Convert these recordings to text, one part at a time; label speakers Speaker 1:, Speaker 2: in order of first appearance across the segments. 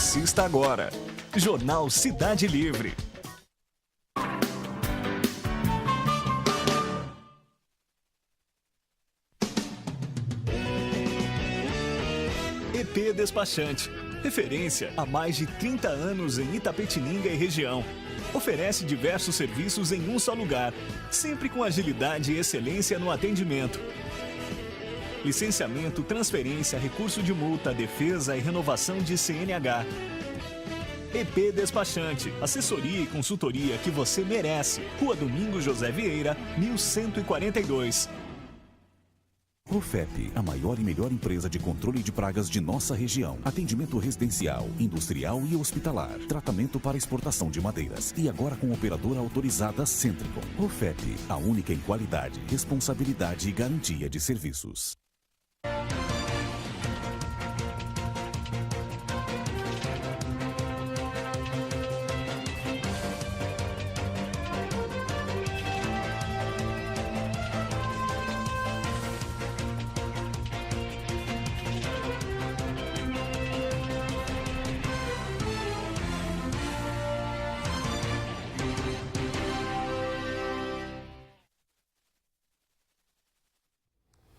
Speaker 1: Assista agora. Jornal Cidade Livre. EP Despachante. Referência há mais de 30 anos em Itapetininga e região. Oferece diversos serviços em um só lugar, sempre com agilidade e excelência no atendimento. Licenciamento, transferência, recurso de multa, defesa e renovação de CNH. EP Despachante, assessoria e consultoria que você merece. Rua Domingos José Vieira, 1142.
Speaker 2: Profep, a maior e melhor empresa de controle de pragas de nossa região. Atendimento residencial, industrial e hospitalar. Tratamento para exportação de madeiras. E agora com operadora autorizada Centricon. Profep, a única em qualidade, responsabilidade e garantia de serviços.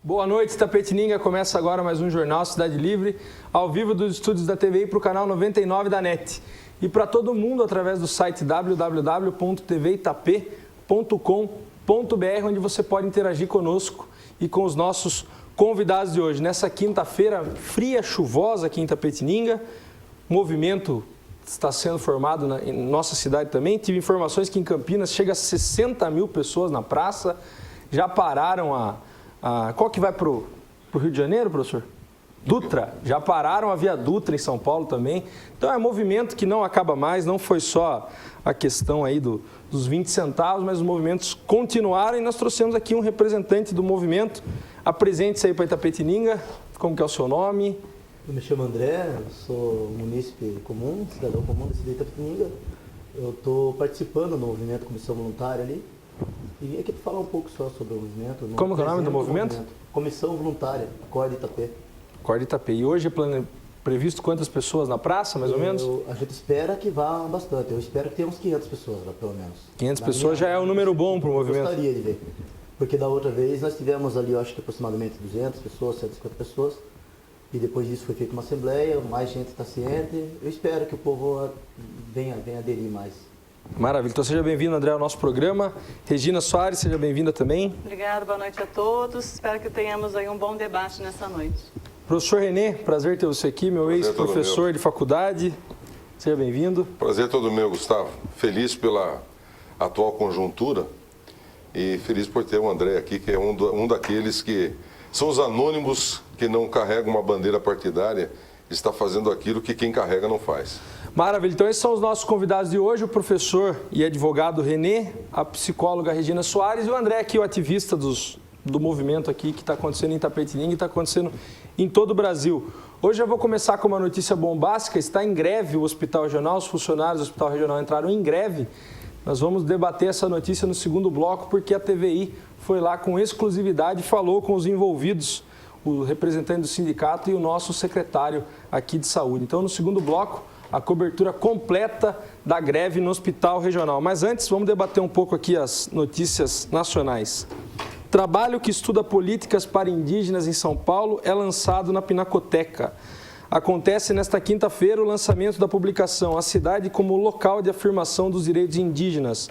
Speaker 3: Boa noite, Itapetininga. Começa agora mais um Jornal Cidade Livre, ao vivo dos estúdios da TVI para o canal 99 da NET. E para todo mundo através do site www.tvitap.com.br, onde você pode interagir conosco e com os nossos convidados de hoje. Nessa quinta-feira fria, chuvosa aqui em Itapetininga, movimento está sendo formado em nossa cidade também. Tive informações que em Campinas chega a 60 mil pessoas na praça, já pararam qual que vai para o Rio de Janeiro, professor? Dutra. Já pararam a Via Dutra em São Paulo também. Então é um movimento que não acaba mais, não foi só a questão aí dos 20 centavos, mas os movimentos continuaram e nós trouxemos aqui um representante do movimento. Apresente-se aí para Itapetininga, como que é o seu nome?
Speaker 4: Eu me chamo André, eu sou munícipe comum, cidadão comum da cidade de Itapetininga. Eu estou participando do movimento Comissão Voluntária ali. E vim aqui para falar um pouco só sobre o movimento.
Speaker 3: Como que é o nome do movimento?
Speaker 4: Comissão Voluntária, Corda Itapê.
Speaker 3: Corda Itapê. E hoje é previsto quantas pessoas na praça, mais ou menos?
Speaker 4: A gente espera que vá bastante. Eu espero que tenha uns 500 pessoas lá, pelo menos.
Speaker 3: 500 pessoas já é um número bom para o movimento.
Speaker 4: Eu gostaria de ver. Porque da outra vez nós tivemos ali, eu acho que aproximadamente 200 pessoas, 150 pessoas. E depois disso foi feita uma assembleia, mais gente está ciente. Eu espero que o povo venha aderir mais.
Speaker 3: Maravilha. Então seja bem-vindo, André, ao nosso programa. Regina Soares, seja bem-vinda também.
Speaker 5: Obrigada, boa noite a todos. Espero que tenhamos aí um bom debate nessa noite.
Speaker 3: Professor Renê, prazer ter você aqui, meu ex-professor de faculdade. Seja bem-vindo.
Speaker 6: Prazer todo meu, Gustavo. Feliz pela atual conjuntura e feliz por ter o André aqui, que é um daqueles que são os anônimos que não carregam uma bandeira partidária, está fazendo aquilo que quem carrega não faz.
Speaker 3: Maravilha. Então esses são os nossos convidados de hoje, o professor e advogado Renê, a psicóloga Regina Soares e o André aqui, o ativista do movimento aqui que está acontecendo em Itapetininga e está acontecendo em todo o Brasil. Hoje eu vou começar com uma notícia bombástica, está em greve o Hospital Regional, os funcionários do Hospital Regional entraram em greve. Nós vamos debater essa notícia no segundo bloco porque a TVI foi lá com exclusividade e falou com os envolvidos, o representante do sindicato e o nosso secretário aqui de saúde. Então no segundo bloco, a cobertura completa da greve no Hospital Regional. Mas antes, vamos debater um pouco aqui as notícias nacionais. Trabalho que estuda políticas para indígenas em São Paulo é lançado na Pinacoteca. Acontece nesta quinta-feira o lançamento da publicação A Cidade como Local de Afirmação dos Direitos Indígenas,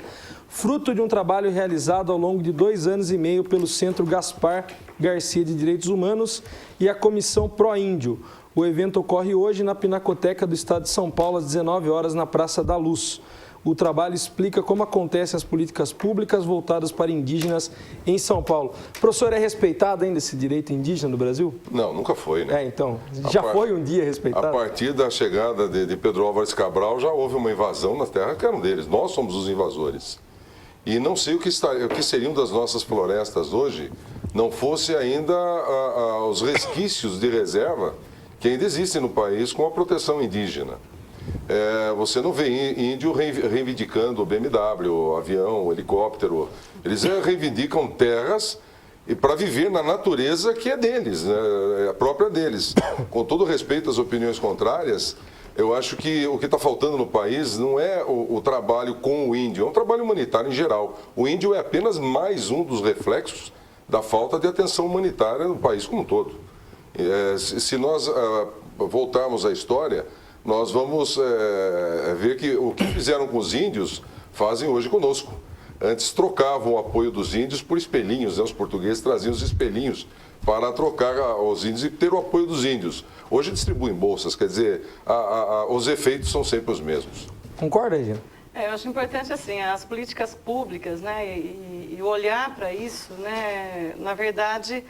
Speaker 3: fruto de um trabalho realizado ao longo de 2 anos e meio pelo Centro Gaspar Garcia de Direitos Humanos e a Comissão Pró-Índio. O evento ocorre hoje na Pinacoteca do Estado de São Paulo, às 19 horas, na Praça da Luz. O trabalho explica como acontecem as políticas públicas voltadas para indígenas em São Paulo. Professor, é respeitado ainda esse direito indígena no Brasil?
Speaker 6: Não, nunca foi, né?
Speaker 3: Então, já foi um dia respeitado?
Speaker 6: A partir da chegada de Pedro Álvares Cabral, já houve uma invasão na terra que era um deles. Nós somos os invasores. E não sei o que seriam das nossas florestas hoje, não fosse ainda os resquícios de reserva que ainda existem no país com a proteção indígena. Você não vê índio reivindicando o BMW, o avião, o helicóptero. Eles reivindicam terras para viver na natureza que é deles, né? É a própria deles. Com todo respeito às opiniões contrárias, Eu acho que o que está faltando no país não é o trabalho com o índio, é um trabalho humanitário em geral. O índio é apenas mais um dos reflexos da falta de atenção humanitária no país como um todo. Se nós voltarmos à história, nós vamos ver que o que fizeram com os índios fazem hoje conosco. Antes trocavam o apoio dos índios por espelhinhos, né? Os portugueses traziam os espelhinhos para trocar os índios e ter o apoio dos índios. Hoje distribuem bolsas, quer dizer, os efeitos são sempre os mesmos.
Speaker 3: Concorda, Regina?
Speaker 5: Eu acho importante assim, as políticas públicas, né, e olhar para isso, né, na verdade,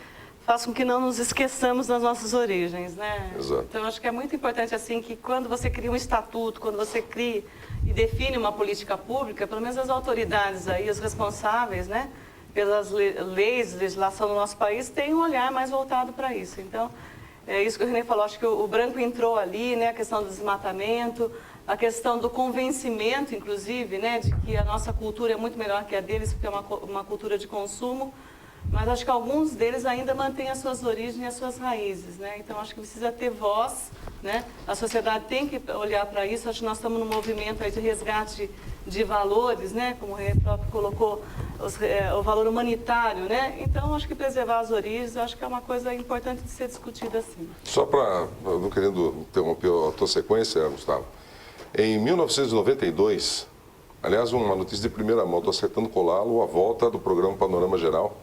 Speaker 5: faz com que não nos esqueçamos das nossas origens, né?
Speaker 6: Exato.
Speaker 5: Então, eu acho que é muito importante assim que quando você cria um estatuto, quando você cria e define uma política pública, pelo menos as autoridades aí, os responsáveis, né, pelas leis, legislação do nosso país, tenham um olhar mais voltado para isso. Então, é isso que o René falou, acho que o branco entrou ali, né, a questão do desmatamento, a questão do convencimento, inclusive, né, de que a nossa cultura é muito melhor que a deles, porque é uma cultura de consumo, mas acho que alguns deles ainda mantêm as suas origens e as suas raízes, né? Então, acho que precisa ter voz, né? A sociedade tem que olhar para isso, acho que nós estamos num movimento aí de resgate de valores, né? Como o René próprio colocou, o valor humanitário, né? Então, acho que preservar as origens, acho que é uma coisa importante de ser discutida assim.
Speaker 6: Só para, não querendo interromper a tua sequência, Gustavo, em 1992, aliás, uma notícia de primeira mão, estou acertando colá-lo, a volta do programa Panorama Geral,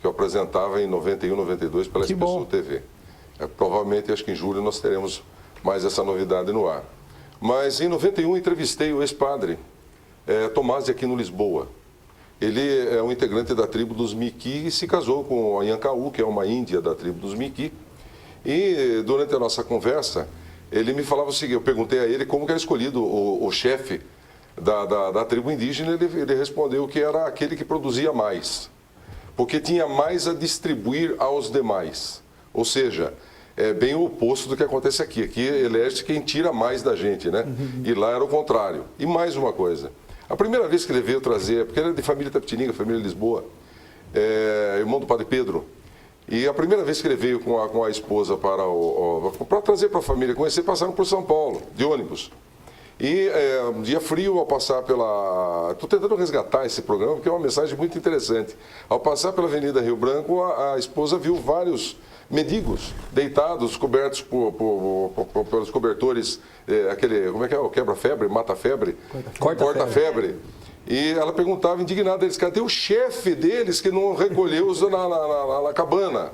Speaker 6: que eu apresentava em 91, 92 pela Expresso TV. Provavelmente, acho que em julho, nós teremos mais essa novidade no ar. Mas em 91, entrevistei o ex-padre Tomás de Aquino Lisboa. Ele é um integrante da tribo dos Miqui e se casou com a Yankaú, que é uma índia da tribo dos Miqui. E durante a nossa conversa, ele me falava o seguinte, eu perguntei a ele como que era escolhido o chefe da tribo indígena, ele respondeu que era aquele que produzia mais, porque tinha mais a distribuir aos demais. Ou seja, é bem o oposto do que acontece aqui. Aqui elege quem tira mais da gente, né? E lá era o contrário. E mais uma coisa, a primeira vez que ele veio trazer, porque ele é de família Tapetininga, família Lisboa, irmão do Padre Pedro, e a primeira vez que ele veio com a esposa para trazer para a família conhecer, passaram por São Paulo, de ônibus. E um dia frio, ao passar pela... Estou tentando resgatar esse programa, porque é uma mensagem muito interessante. Ao passar pela Avenida Rio Branco, a esposa viu vários mendigos deitados, cobertos pelos cobertores, aquele, como é que é? O quebra-febre, mata-febre? Corta-febre. E ela perguntava indignada deles, cadê o chefe deles que não recolheu-os na cabana?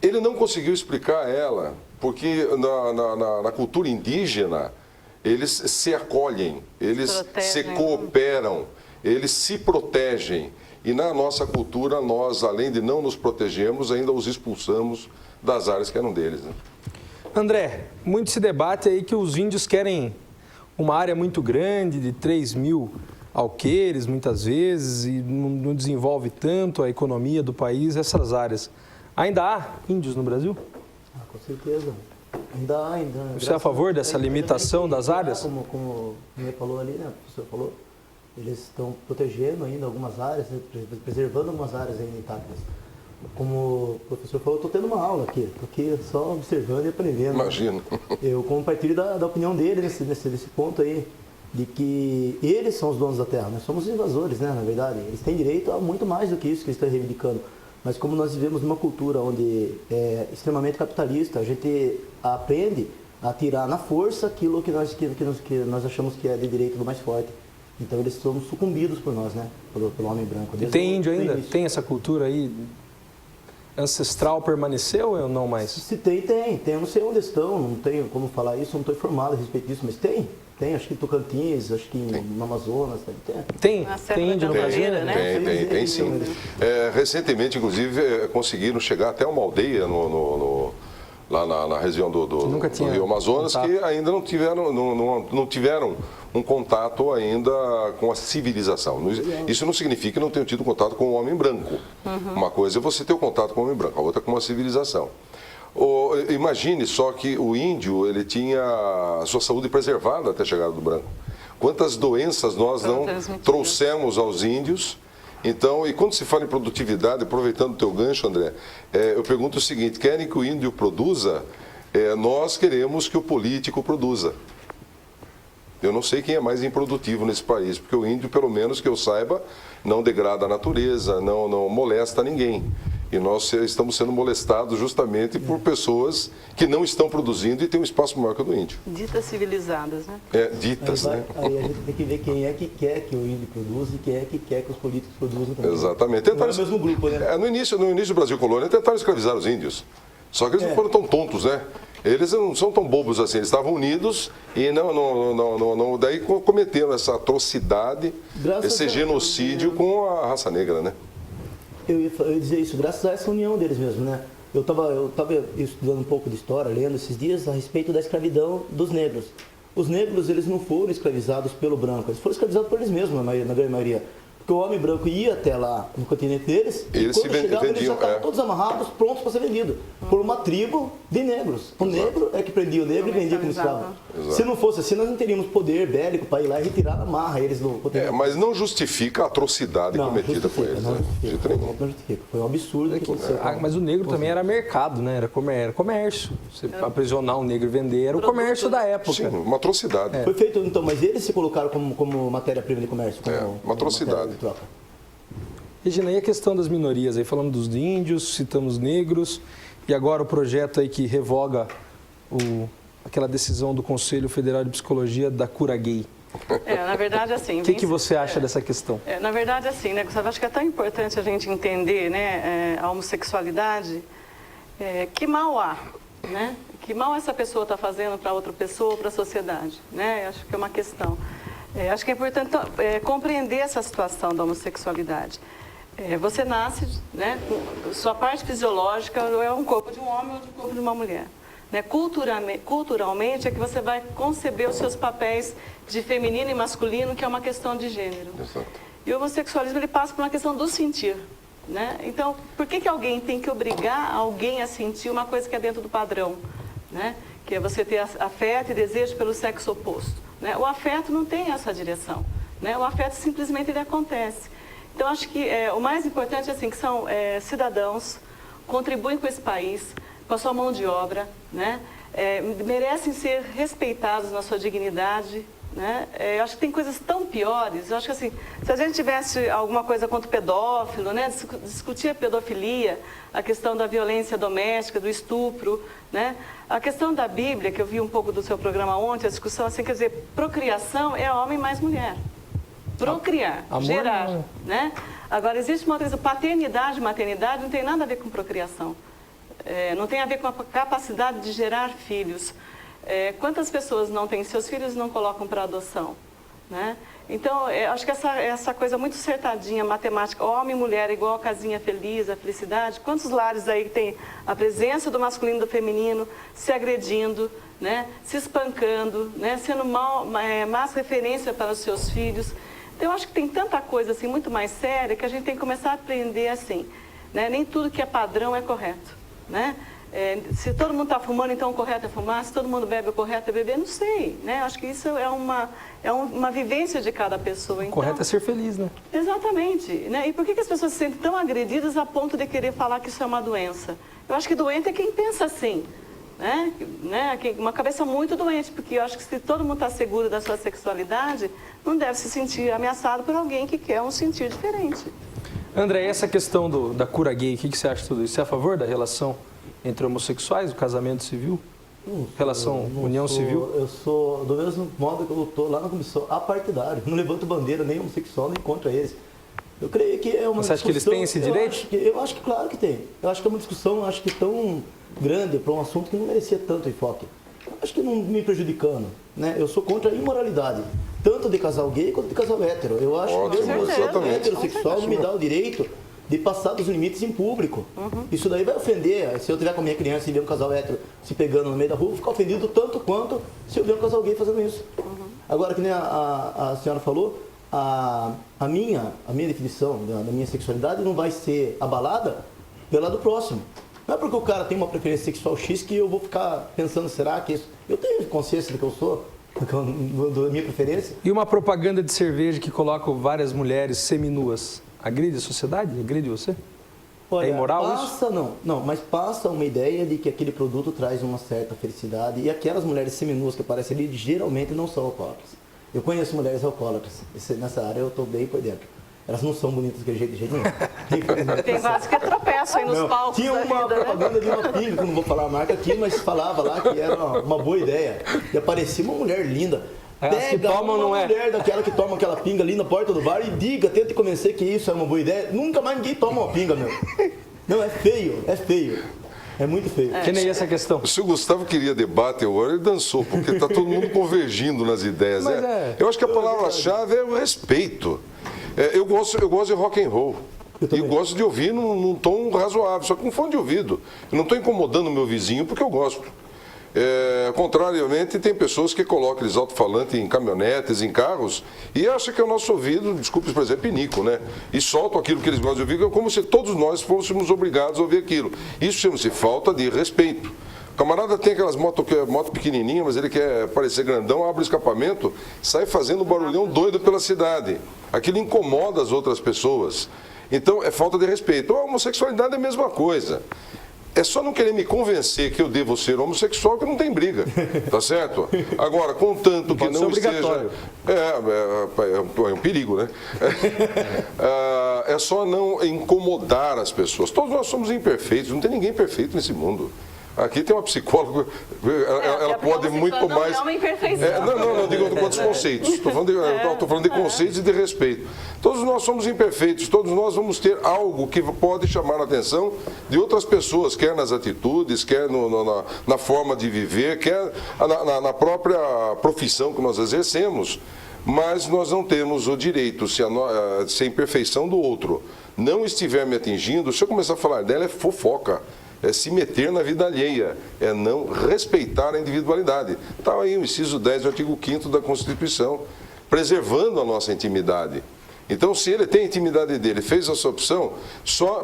Speaker 6: Ele não conseguiu explicar a ela, porque na cultura indígena, eles se acolhem, eles se cooperam, eles se protegem. E na nossa cultura, nós, além de não nos protegermos, ainda os expulsamos das áreas que eram deles. Né?
Speaker 3: André, muito se debate aí que os índios querem uma área muito grande, de 3.000 alqueires, muitas vezes, e não desenvolve tanto a economia do país, essas áreas. Ainda há índios no Brasil?
Speaker 4: Com certeza. Ainda.
Speaker 3: Você é a favor dessa limitação das áreas?
Speaker 4: Como o René falou ali, né? O professor falou, eles estão protegendo ainda algumas áreas, preservando algumas áreas ainda intactas. Como o professor falou, eu estou tendo uma aula aqui, porque só observando e aprendendo.
Speaker 6: Imagino.
Speaker 4: Eu compartilho da opinião dele nesse ponto aí, de que eles são os donos da terra, nós somos invasores, né, na verdade. Eles têm direito a muito mais do que isso que eles estão reivindicando. Mas como nós vivemos numa cultura onde é extremamente capitalista, a gente aprende a tirar na força aquilo que nós achamos que é de direito do mais forte. Então eles são sucumbidos por nós, né, pelo homem branco.
Speaker 3: E tem índio ainda? Tem essa cultura aí ancestral, permaneceu ou não mais?
Speaker 4: Se tem. Eu não sei onde estão, não tenho como falar isso, não estou informado a respeito disso, mas tem. Tem, acho que em Tocantins, acho que no Amazonas.
Speaker 3: Tem índio no Brasil?
Speaker 6: Né? Tem sim. Recentemente, inclusive, conseguiram chegar até uma aldeia lá na região do Rio Amazonas, contato. Que ainda não tiveram um contato ainda com a civilização. Isso não significa que não tenham tido contato com o homem branco. Uma coisa é você ter o contato com o homem branco, a outra com uma civilização. Imagine só que o índio ele tinha a sua saúde preservada até a chegada do branco. Quantas doenças nós não trouxemos aos índios. Então, e quando se fala em produtividade, aproveitando o teu gancho, André, eu pergunto o seguinte, querem que o índio produza nós queremos que o político produza. Eu não sei quem é mais improdutivo nesse país, porque o índio, pelo menos que eu saiba, não degrada a natureza, não molesta ninguém. E nós estamos sendo molestados justamente por pessoas que não estão produzindo e têm um espaço maior que o do índio.
Speaker 5: Ditas civilizadas, né?
Speaker 6: Ditas, né?
Speaker 4: Aí a gente tem que ver quem é que quer que o índio produza e quem é que quer que os políticos produzam também.
Speaker 6: Exatamente.
Speaker 4: Não é o mesmo grupo, né?
Speaker 6: No início do Brasil Colônia, tentaram escravizar os índios. Só que eles não foram tão tontos, né? Eles não são tão bobos assim, eles estavam unidos e daí cometeram essa atrocidade, esse genocídio com a raça negra, né?
Speaker 4: Eu ia dizer isso, graças a essa união deles mesmo, né? Eu estava estudando um pouco de história, lendo esses dias a respeito da escravidão dos negros. Os negros, eles não foram escravizados pelo branco, eles foram escravizados por eles mesmos, na grande maioria. Porque o homem branco ia até lá no continente deles, e quando chegava eles já estavam todos amarrados, prontos para ser vendidos, por uma tribo de negros. O negro é que prendia o negro e vendia como escravo. Se não fosse assim, nós não teríamos poder bélico para ir lá e retirar a marra eles do continente.
Speaker 6: Mas não justifica a atrocidade cometida por eles.
Speaker 4: Não justifica. Foi um absurdo que aconteceu.
Speaker 3: Mas o negro também era mercado, né? Era comércio. Você aprisionar um negro e vender era o comércio da época.
Speaker 6: Sim, uma atrocidade.
Speaker 4: Foi feito, então, mas eles se colocaram como matéria-prima de comércio.
Speaker 6: Uma atrocidade.
Speaker 3: Regina, e a questão das minorias? Aí falamos dos índios, citamos negros, e agora o projeto aí que revoga aquela decisão do Conselho Federal de Psicologia da cura gay.
Speaker 5: Na verdade, assim...
Speaker 3: O que você acha dessa questão?
Speaker 5: Na verdade, assim, né, Gustavo, acho que é tão importante a gente entender, né, a homossexualidade, que mal há, né? Que mal essa pessoa está fazendo para outra pessoa, para a sociedade, né? Acho que é uma questão. Acho que é importante compreender essa situação da homossexualidade. Você nasce, né, sua parte fisiológica é um corpo de um homem ou um corpo de uma mulher. Né? Culturalmente é que você vai conceber os seus papéis de feminino e masculino, que é uma questão de gênero.
Speaker 6: Exato.
Speaker 5: E o homossexualismo ele passa por uma questão do sentir. Né? Então, por que alguém tem que obrigar alguém a sentir uma coisa que é dentro do padrão? Né? Que é você ter afeto e desejo pelo sexo oposto. Né? O afeto não tem essa direção. Né? O afeto simplesmente ele acontece. Então, acho que o mais importante é assim, que são cidadãos, contribuem com esse país, com a sua mão de obra, né? Merecem ser respeitados na sua dignidade. Né? Eu acho que tem coisas tão piores. Eu acho que assim, se a gente tivesse alguma coisa contra o pedófilo, né? Discutir a pedofilia, a questão da violência doméstica, do estupro, né? A questão da Bíblia, que eu vi um pouco do seu programa ontem, a discussão assim, quer dizer, procriação é homem mais mulher. Procriar, gerar, né? Agora, existe uma outra coisa, paternidade e maternidade não tem nada a ver com procriação. Não tem a ver com a capacidade de gerar filhos. Quantas pessoas não têm seus filhos e não colocam para adoção? Né? Então, acho que essa coisa muito acertadinha, matemática, homem e mulher igual a casinha feliz, a felicidade. Quantos lares aí tem a presença do masculino e do feminino se agredindo, né? Se espancando, né? Sendo más referência para os seus filhos? Então, eu acho que tem tanta coisa assim, muito mais séria, que a gente tem que começar a aprender assim. Né? Nem tudo que é padrão é correto. Né? Se todo mundo está fumando, então o correto é fumar. Se todo mundo bebe, o correto é beber. Não sei. Né? Acho que isso é uma vivência de cada pessoa. Então,
Speaker 3: o correto é ser feliz, né?
Speaker 5: Exatamente. Né? E por que as pessoas se sentem tão agredidas a ponto de querer falar que isso é uma doença? Eu acho que doente é quem pensa assim. Né? Uma cabeça muito doente, porque eu acho que se todo mundo está seguro da sua sexualidade, não deve se sentir ameaçado por alguém que quer um sentir diferente.
Speaker 3: André, essa questão da cura gay, o que você acha de tudo isso? Você é a favor da relação entre homossexuais, o casamento civil? União civil?
Speaker 4: Eu sou do mesmo modo que eu estou lá na comissão apartidária. Não levanto bandeira nem homossexual, nem contra eles. Eu creio que é uma discussão...
Speaker 3: Você acha que eles têm esse direito?
Speaker 4: Eu acho que claro que tem. Eu acho que é uma discussão, tão grande para um assunto que não merecia tanto enfoque. Acho que não me prejudicando. Né? Eu sou contra a imoralidade, tanto de casal gay quanto de casal hétero. Eu acho que mesmo você heterossexual não me dá o direito de passar dos limites em público. Isso daí vai ofender. Se eu tiver com a minha criança e ver um casal hétero se pegando no meio da rua, eu vou ficar ofendido tanto quanto se eu ver um casal gay fazendo isso. Agora, que nem a senhora falou, a minha definição da minha sexualidade não vai ser abalada pela do próximo. Não é porque o cara tem uma preferência sexual X que eu vou ficar pensando, será que isso... Eu tenho consciência do que eu sou, da minha preferência.
Speaker 3: E uma propaganda de cerveja que coloca várias mulheres seminuas, agride a sociedade? Agride você?
Speaker 4: Olha,
Speaker 3: é imoral isso?
Speaker 4: passa, não, mas passa uma ideia de que aquele produto traz uma certa felicidade e aquelas mulheres seminuas que aparecem ali geralmente não são alcoólatras. Eu conheço mulheres alcoólatras, nessa área eu estou bem por dentro. Elas não são bonitas de jeito nenhum.
Speaker 5: Tem vários que tropeçam aí nos palcos.
Speaker 4: Tinha uma propaganda de uma pinga, que eu não vou falar a marca aqui, mas falava lá que era uma boa ideia. E aparecia uma mulher linda. Pega uma mulher daquela que toma aquela pinga ali na porta do bar e diga, tente convencer que isso é uma boa ideia. Nunca mais ninguém toma uma pinga, meu. Não, é feio. É muito feio.
Speaker 3: Que nem essa questão.
Speaker 6: Se o Gustavo queria debate agora, ele dançou, porque está todo mundo convergindo nas ideias. Eu acho que a palavra-chave é o respeito. Eu gosto de rock and roll. E gosto de ouvir num tom razoável, só que com fone de ouvido. Eu não estou incomodando o meu vizinho porque eu gosto. Contrariamente, tem pessoas que colocam aqueles alto-falantes em caminhonetes, em carros, e acham que é o nosso ouvido, desculpe, por exemplo, pinico, né? E soltam aquilo que eles gostam de ouvir, como se todos nós fôssemos obrigados a ouvir aquilo. Isso chama-se falta de respeito. O camarada tem aquelas moto pequenininhas, mas ele quer parecer grandão, abre o escapamento, sai fazendo um barulhão doido pela cidade. Aquilo incomoda as outras pessoas. Então, é falta de respeito. A homossexualidade é a mesma coisa. É só não querer me convencer que eu devo ser homossexual que não tem briga, tá certo? Agora, contanto que não esteja... É um perigo, né? É só não incomodar as pessoas. Todos nós somos imperfeitos, não tem ninguém perfeito nesse mundo. Aqui tem uma psicóloga, ela pode muito mais...
Speaker 5: Não é uma imperfeição.
Speaker 6: Não, digo quantos conceitos. Estou falando de conceitos e de respeito. Todos nós somos imperfeitos, todos nós vamos ter algo que pode chamar a atenção de outras pessoas, quer nas atitudes, quer na forma de viver, quer na própria profissão que nós exercemos. Mas nós não temos o direito, se a imperfeição do outro não estiver me atingindo, se eu começar a falar dela, é fofoca. É se meter na vida alheia, é não respeitar a individualidade. Está aí o inciso 10 do artigo 5º da Constituição, preservando a nossa intimidade. Então, se ele tem a intimidade dele, fez essa opção,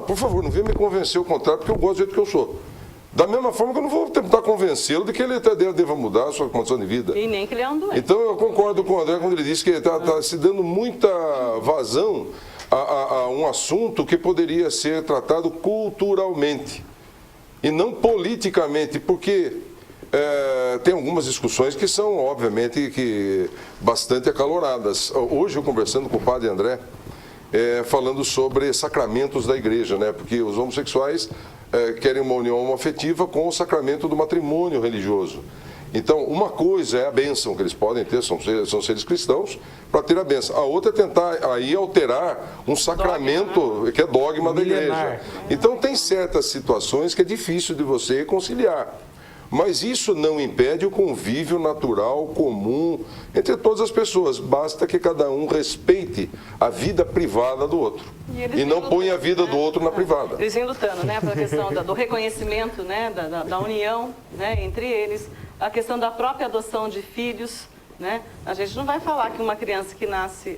Speaker 6: por favor, não venha me convencer o contrário, porque eu gosto do jeito que eu sou. Da mesma forma que eu não vou tentar convencê-lo de que ele deva mudar a sua condição de vida.
Speaker 5: E nem que ele é um doente.
Speaker 6: Então, eu concordo com o André quando ele disse que está se dando muita vazão a um assunto que poderia ser tratado culturalmente. E não politicamente, porque tem algumas discussões que são, obviamente, bastante acaloradas. Hoje, eu conversando com o padre André, falando sobre sacramentos da igreja, né? Porque os homossexuais querem uma união homoafetiva com o sacramento do matrimônio religioso. Então, uma coisa é a bênção que eles podem ter, são seres cristãos, para ter a bênção. A outra é tentar aí alterar um sacramento que é dogma da igreja. Então, tem certas situações que é difícil de você conciliar. Mas isso não impede o convívio natural, comum, entre todas as pessoas. Basta que cada um respeite a vida privada do outro. E não ponha a vida do outro na privada.
Speaker 5: Eles vêm lutando, né, pela questão do reconhecimento, né, da união, né, entre eles. A questão da própria adoção de filhos, né? A gente não vai falar que uma criança que nasce,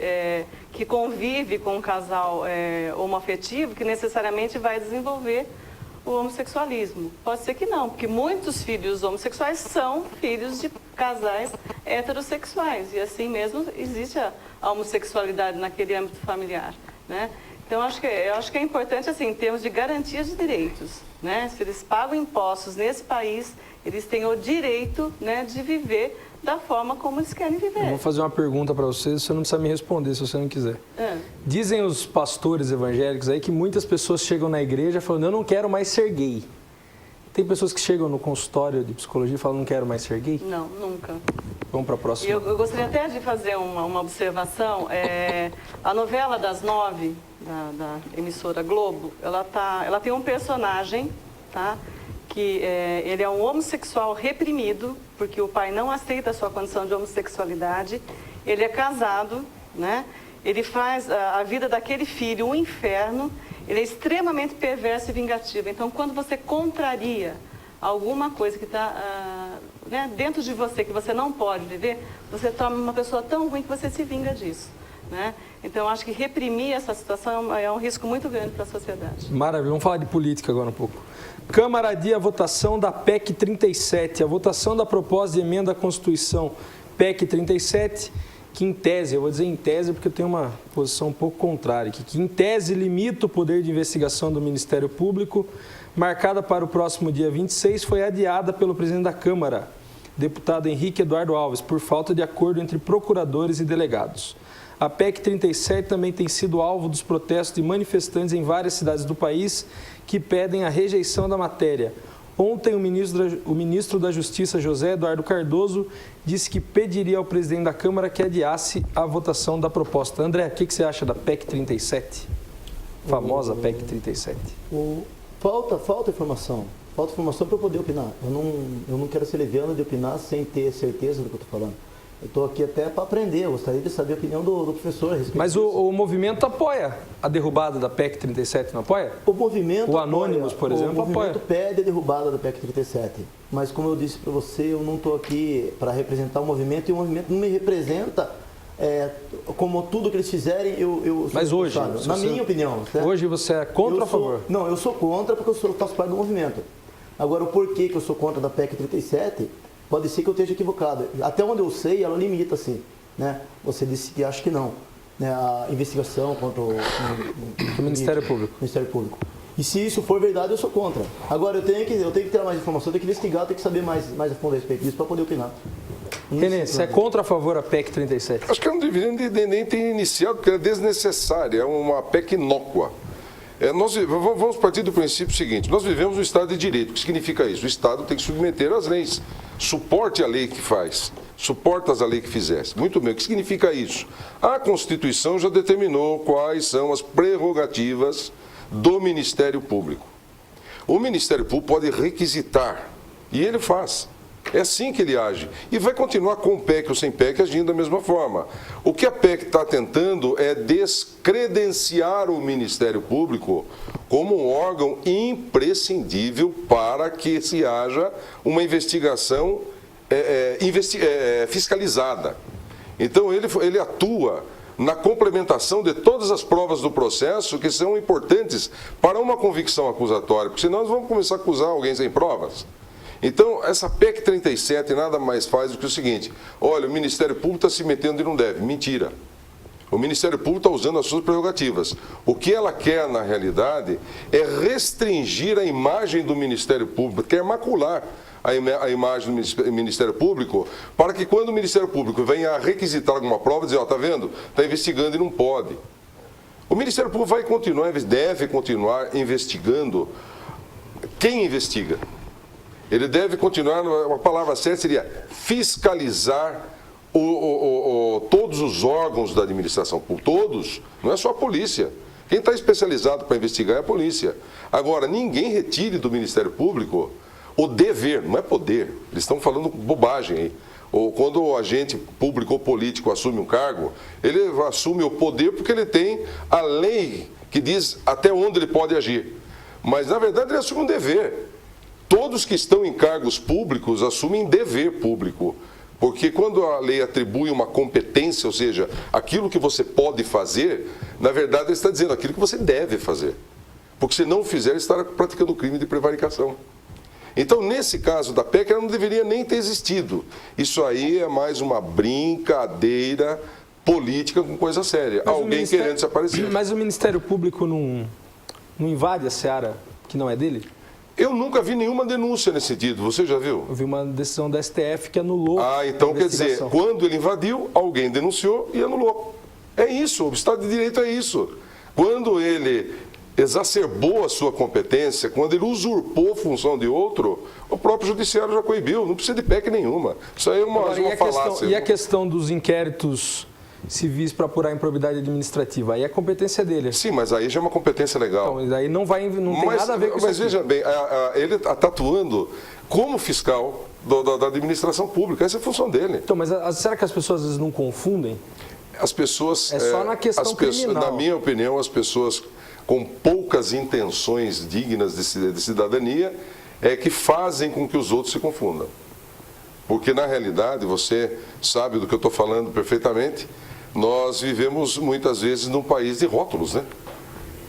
Speaker 5: que convive com um casal homoafetivo, que necessariamente vai desenvolver o homossexualismo. Pode ser que não, porque muitos filhos homossexuais são filhos de casais heterossexuais, e assim mesmo existe a homossexualidade naquele âmbito familiar, né? Então, eu acho que é importante, assim, em termos de garantias de direitos, né? Se eles pagam impostos nesse país, eles têm o direito, né, de viver da forma como eles querem viver.
Speaker 3: Eu vou fazer uma pergunta para você, você não precisa me responder se você não quiser. Dizem os pastores evangélicos aí que muitas pessoas chegam na igreja falando, eu não quero mais ser gay. Tem pessoas que chegam no consultório de psicologia e falam, não quero mais ser gay?
Speaker 5: Não, nunca.
Speaker 3: Vamos para a próxima.
Speaker 5: Eu gostaria até de fazer uma observação. A novela das 9, da emissora Globo, ela tem um personagem, tá? Que ele é um homossexual reprimido, porque o pai não aceita a sua condição de homossexualidade. Ele é casado, né? Ele faz a vida daquele filho um inferno. Ele é extremamente perverso e vingativo. Então, quando você contraria alguma coisa que está né, dentro de você, que você não pode viver, você torna uma pessoa tão ruim que você se vinga disso, né? Então, eu acho que reprimir essa situação é um risco muito grande para a sociedade.
Speaker 3: Maravilha. Vamos falar de política agora um pouco. Câmara adia a votação da PEC 37, a votação da proposta de emenda à Constituição PEC 37, que em tese, eu vou dizer em tese porque eu tenho uma posição um pouco contrária, que em tese limita o poder de investigação do Ministério Público, marcada para o próximo dia 26, foi adiada pelo presidente da Câmara, deputado Henrique Eduardo Alves, por falta de acordo entre procuradores e delegados. A PEC 37 também tem sido alvo dos protestos de manifestantes em várias cidades do país que pedem a rejeição da matéria. Ontem, o ministro da Justiça, José Eduardo Cardoso, disse que pediria ao presidente da Câmara que adiasse a votação da proposta. André, o que você acha da PEC 37? Famosa PEC 37.
Speaker 4: Falta informação. Falta informação para eu poder opinar. Eu não quero ser leviano de opinar sem ter certeza do que eu estou falando. Eu estou aqui até para aprender, eu gostaria de saber a opinião do professor a respeito
Speaker 3: Mas
Speaker 4: disso.
Speaker 3: o movimento apoia a derrubada da PEC 37, não apoia?
Speaker 4: O movimento
Speaker 3: O Anônimos, por exemplo,
Speaker 4: apoia. O movimento pede a derrubada da PEC 37. Mas como eu disse para você, eu não estou aqui para representar o movimento e o movimento não me representa como tudo que eles fizerem, eu
Speaker 3: Mas hoje,
Speaker 4: na minha opinião. Certo?
Speaker 3: Hoje você é contra ou a favor?
Speaker 4: Não, eu sou contra porque eu faço parte do movimento. Agora, o porquê que eu sou contra da PEC 37... Pode ser que eu esteja equivocado. Até onde eu sei, ela limita, assim, né? Você disse que acha que não. Né? A investigação contra o
Speaker 3: Ministério Público.
Speaker 4: Ministério Público. E se isso for verdade, eu sou contra. Agora, eu tenho que ter mais informação, eu tenho que investigar, eu tenho que saber mais a fundo a respeito disso para poder opinar.
Speaker 3: Renê, você é contra ou a favor a PEC 37?
Speaker 6: Acho que eu não deveria nem ter iniciado, porque é desnecessária, é uma PEC inócua. Nós vamos partir do princípio seguinte: nós vivemos um Estado de Direito. O que significa isso? O Estado tem que submeter às leis. Suporte a lei que faz, suportas a lei que fizesse. Muito bem, o que significa isso? A Constituição já determinou quais são as prerrogativas do Ministério Público. O Ministério Público pode requisitar, e ele faz. É assim que ele age. E vai continuar com PEC ou sem PEC agindo da mesma forma. O que a PEC está tentando é descredenciar o Ministério Público como um órgão imprescindível para que se haja uma investigação fiscalizada. Então, ele atua na complementação de todas as provas do processo que são importantes para uma convicção acusatória, porque senão nós vamos começar a acusar alguém sem provas. Então, essa PEC 37 nada mais faz do que o seguinte: olha, o Ministério Público está se metendo e não deve. Mentira. O Ministério Público está usando as suas prerrogativas. O que ela quer, na realidade, é restringir a imagem do Ministério Público, quer macular a imagem do Ministério Público, para que quando o Ministério Público venha a requisitar alguma prova, dizer, está vendo? Está investigando e não pode. O Ministério Público deve continuar investigando quem investiga. Ele deve continuar, a palavra certa seria fiscalizar todos os órgãos da administração pública. Todos, não é só a polícia. Quem está especializado para investigar é a polícia. Agora, ninguém retire do Ministério Público o dever, não é poder. Eles estão falando bobagem aí. Ou quando o agente público ou político assume um cargo, ele assume o poder porque ele tem a lei que diz até onde ele pode agir. Mas, na verdade, ele assume um dever. Todos que estão em cargos públicos assumem dever público, porque quando a lei atribui uma competência, ou seja, aquilo que você pode fazer, na verdade ele está dizendo aquilo que você deve fazer, porque se não fizer, ele estará praticando crime de prevaricação. Então, nesse caso da PEC, ela não deveria nem ter existido. Isso aí é mais uma brincadeira política com coisa séria, alguém querendo se aparecer.
Speaker 3: Mas o Ministério Público não invade a seara que não é dele?
Speaker 6: Eu nunca vi nenhuma denúncia nesse sentido. Você já viu?
Speaker 3: Eu vi uma decisão da STF que anulou
Speaker 6: então
Speaker 3: a
Speaker 6: quer dizer, quando ele invadiu, alguém denunciou e anulou. É isso, o Estado de Direito é isso. Quando ele exacerbou a sua competência, quando ele usurpou a função de outro, o próprio Judiciário já coibiu, não precisa de PEC nenhuma. Isso aí é uma falácia.
Speaker 3: E a questão dos inquéritos civis para apurar a improbidade administrativa, aí a competência dele.
Speaker 6: Sim, mas aí já é uma competência legal.
Speaker 3: Então, aí não tem nada a ver com isso.
Speaker 6: Mas veja bem, ele está atuando como fiscal da administração pública, essa é a função dele.
Speaker 3: Então, mas será que as pessoas às vezes não confundem?
Speaker 6: As pessoas...
Speaker 3: É só na questão criminal.
Speaker 6: Na minha opinião, as pessoas com poucas intenções dignas de cidadania é que fazem com que os outros se confundam. Porque, na realidade, você sabe do que eu estou falando perfeitamente, nós vivemos muitas vezes num país de rótulos, né?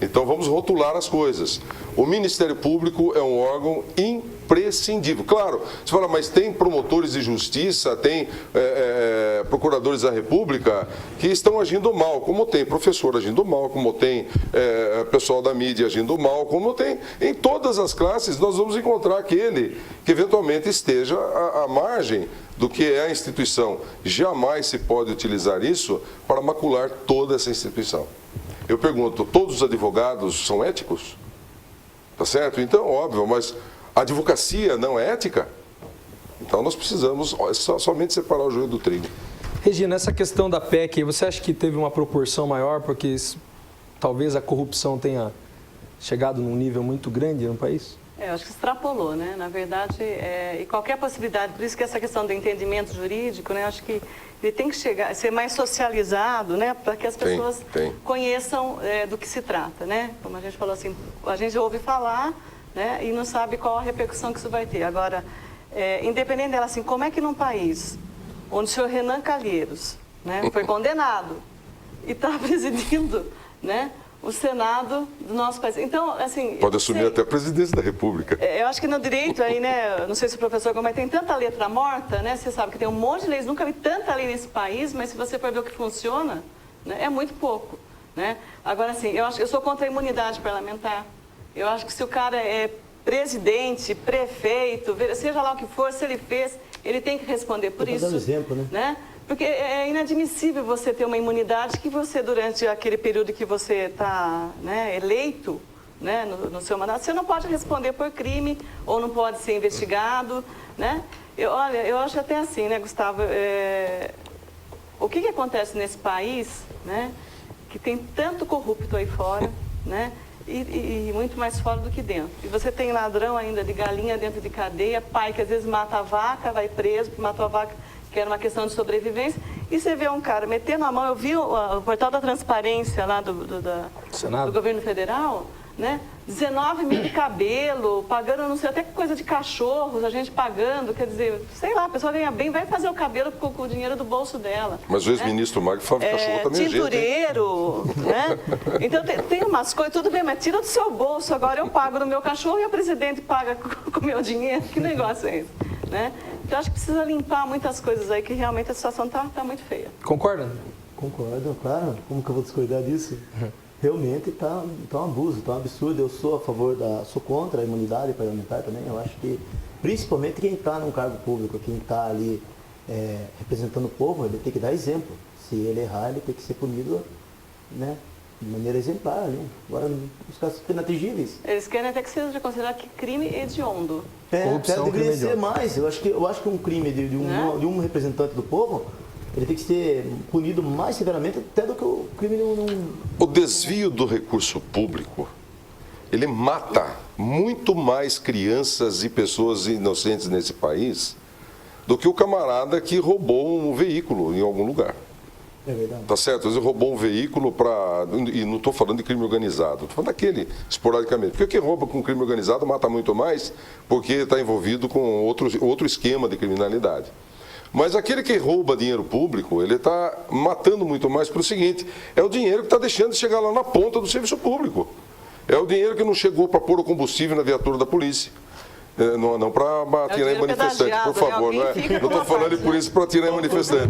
Speaker 6: Então vamos rotular as coisas. O Ministério Público é um órgão imprescindível. Claro, você fala, mas tem promotores de justiça, tem procuradores da República que estão agindo mal, como tem professor agindo mal, como tem pessoal da mídia agindo mal, como tem em todas as classes. Nós vamos encontrar aquele que eventualmente esteja à margem do que é a instituição. Jamais se pode utilizar isso para macular toda essa instituição. Eu pergunto, todos os advogados são éticos? Tá certo? Então, óbvio, mas a advocacia não é ética? Então nós precisamos somente separar o joio do trigo.
Speaker 3: Regina, essa questão da PEC, você acha que teve uma proporção maior porque talvez a corrupção tenha chegado num nível muito grande no país?
Speaker 5: Eu acho que extrapolou, né? Na verdade, e qualquer possibilidade, por isso que essa questão do entendimento jurídico, né? Acho que ele tem que ser mais socializado, né? Para que as pessoas conheçam do que se trata, né? Como a gente falou assim, a gente ouve falar, né? E não sabe qual a repercussão que isso vai ter. Agora, independente dela, assim, como é que num país onde o senhor Renan Calheiros, né, foi condenado e está presidindo, né? O Senado do nosso país. Então, assim...
Speaker 6: Pode assumir até a presidência da República.
Speaker 5: Eu acho que no direito aí, né, não sei se o professor como tem tanta letra morta, né, você sabe que tem um monte de leis, nunca vi tanta lei nesse país, mas se você for ver o que funciona, né, é muito pouco, né? Agora, assim, eu sou contra a imunidade parlamentar. Eu acho que se o cara é presidente, prefeito, seja lá o que for, se ele fez, ele tem que responder por isso.
Speaker 4: Vou dar um exemplo, né?
Speaker 5: Porque é inadmissível você ter uma imunidade que você, durante aquele período que você está, né, eleito, né, no seu mandato, você não pode responder por crime ou não pode ser investigado, né? Olha, eu acho até assim, né, Gustavo, o que acontece nesse país, né, que tem tanto corrupto aí fora, né, e muito mais fora do que dentro. E você tem ladrão ainda de galinha dentro de cadeia, pai que às vezes mata a vaca, vai preso, porque matou a vaca, que era uma questão de sobrevivência, e você vê um cara metendo a mão, eu vi o portal da transparência lá do governo federal, né? 19 mil de cabelo, pagando não sei até que coisa de cachorros, a gente pagando, quer dizer, sei lá, a pessoa ganha bem, vai fazer o cabelo com o dinheiro do bolso dela.
Speaker 6: Mas o ex-ministro Magno fala que cachorro também é
Speaker 5: tintureiro, né? Então tem umas coisas, tudo bem, mas tira do seu bolso, agora eu pago no meu cachorro e o presidente paga com o meu dinheiro, que negócio é esse, né? Então acho que precisa limpar muitas coisas aí, que realmente a situação está muito feia.
Speaker 3: Concorda?
Speaker 4: Concordo, claro. Como que eu vou discordar disso? Realmente está um abuso, está um absurdo. Eu sou sou contra a imunidade parlamentar também. Eu acho que, principalmente quem está num cargo público, quem está ali representando o povo, ele tem que dar exemplo. Se ele errar, ele tem que ser punido, né, de maneira exemplar ali. Agora, os casos inatingíveis.
Speaker 5: Eles querem até que seja considerado que crime hediondo.
Speaker 3: Corrupção,
Speaker 4: deveria
Speaker 3: crime
Speaker 4: ser mais. Eu acho que um crime de um representante do povo, ele tem que ser punido mais severamente até do que o crime de um...
Speaker 6: O desvio do recurso público, ele mata muito mais crianças e pessoas inocentes nesse país do que o camarada que roubou um veículo em algum lugar.
Speaker 4: É verdade.
Speaker 6: Tá certo? Às vezes roubou um veículo para... E não estou falando de crime organizado, estou falando daquele, esporadicamente. Porque quem rouba com crime organizado mata muito mais porque está envolvido com outro esquema de criminalidade. Mas aquele que rouba dinheiro público, ele está matando muito mais pelo seguinte, é o dinheiro que está deixando de chegar lá na ponta do serviço público. É o dinheiro que não chegou para pôr o combustível na viatura da polícia. Não para atirar em manifestante, por favor. Não estou falando por isso para atirar em manifestante.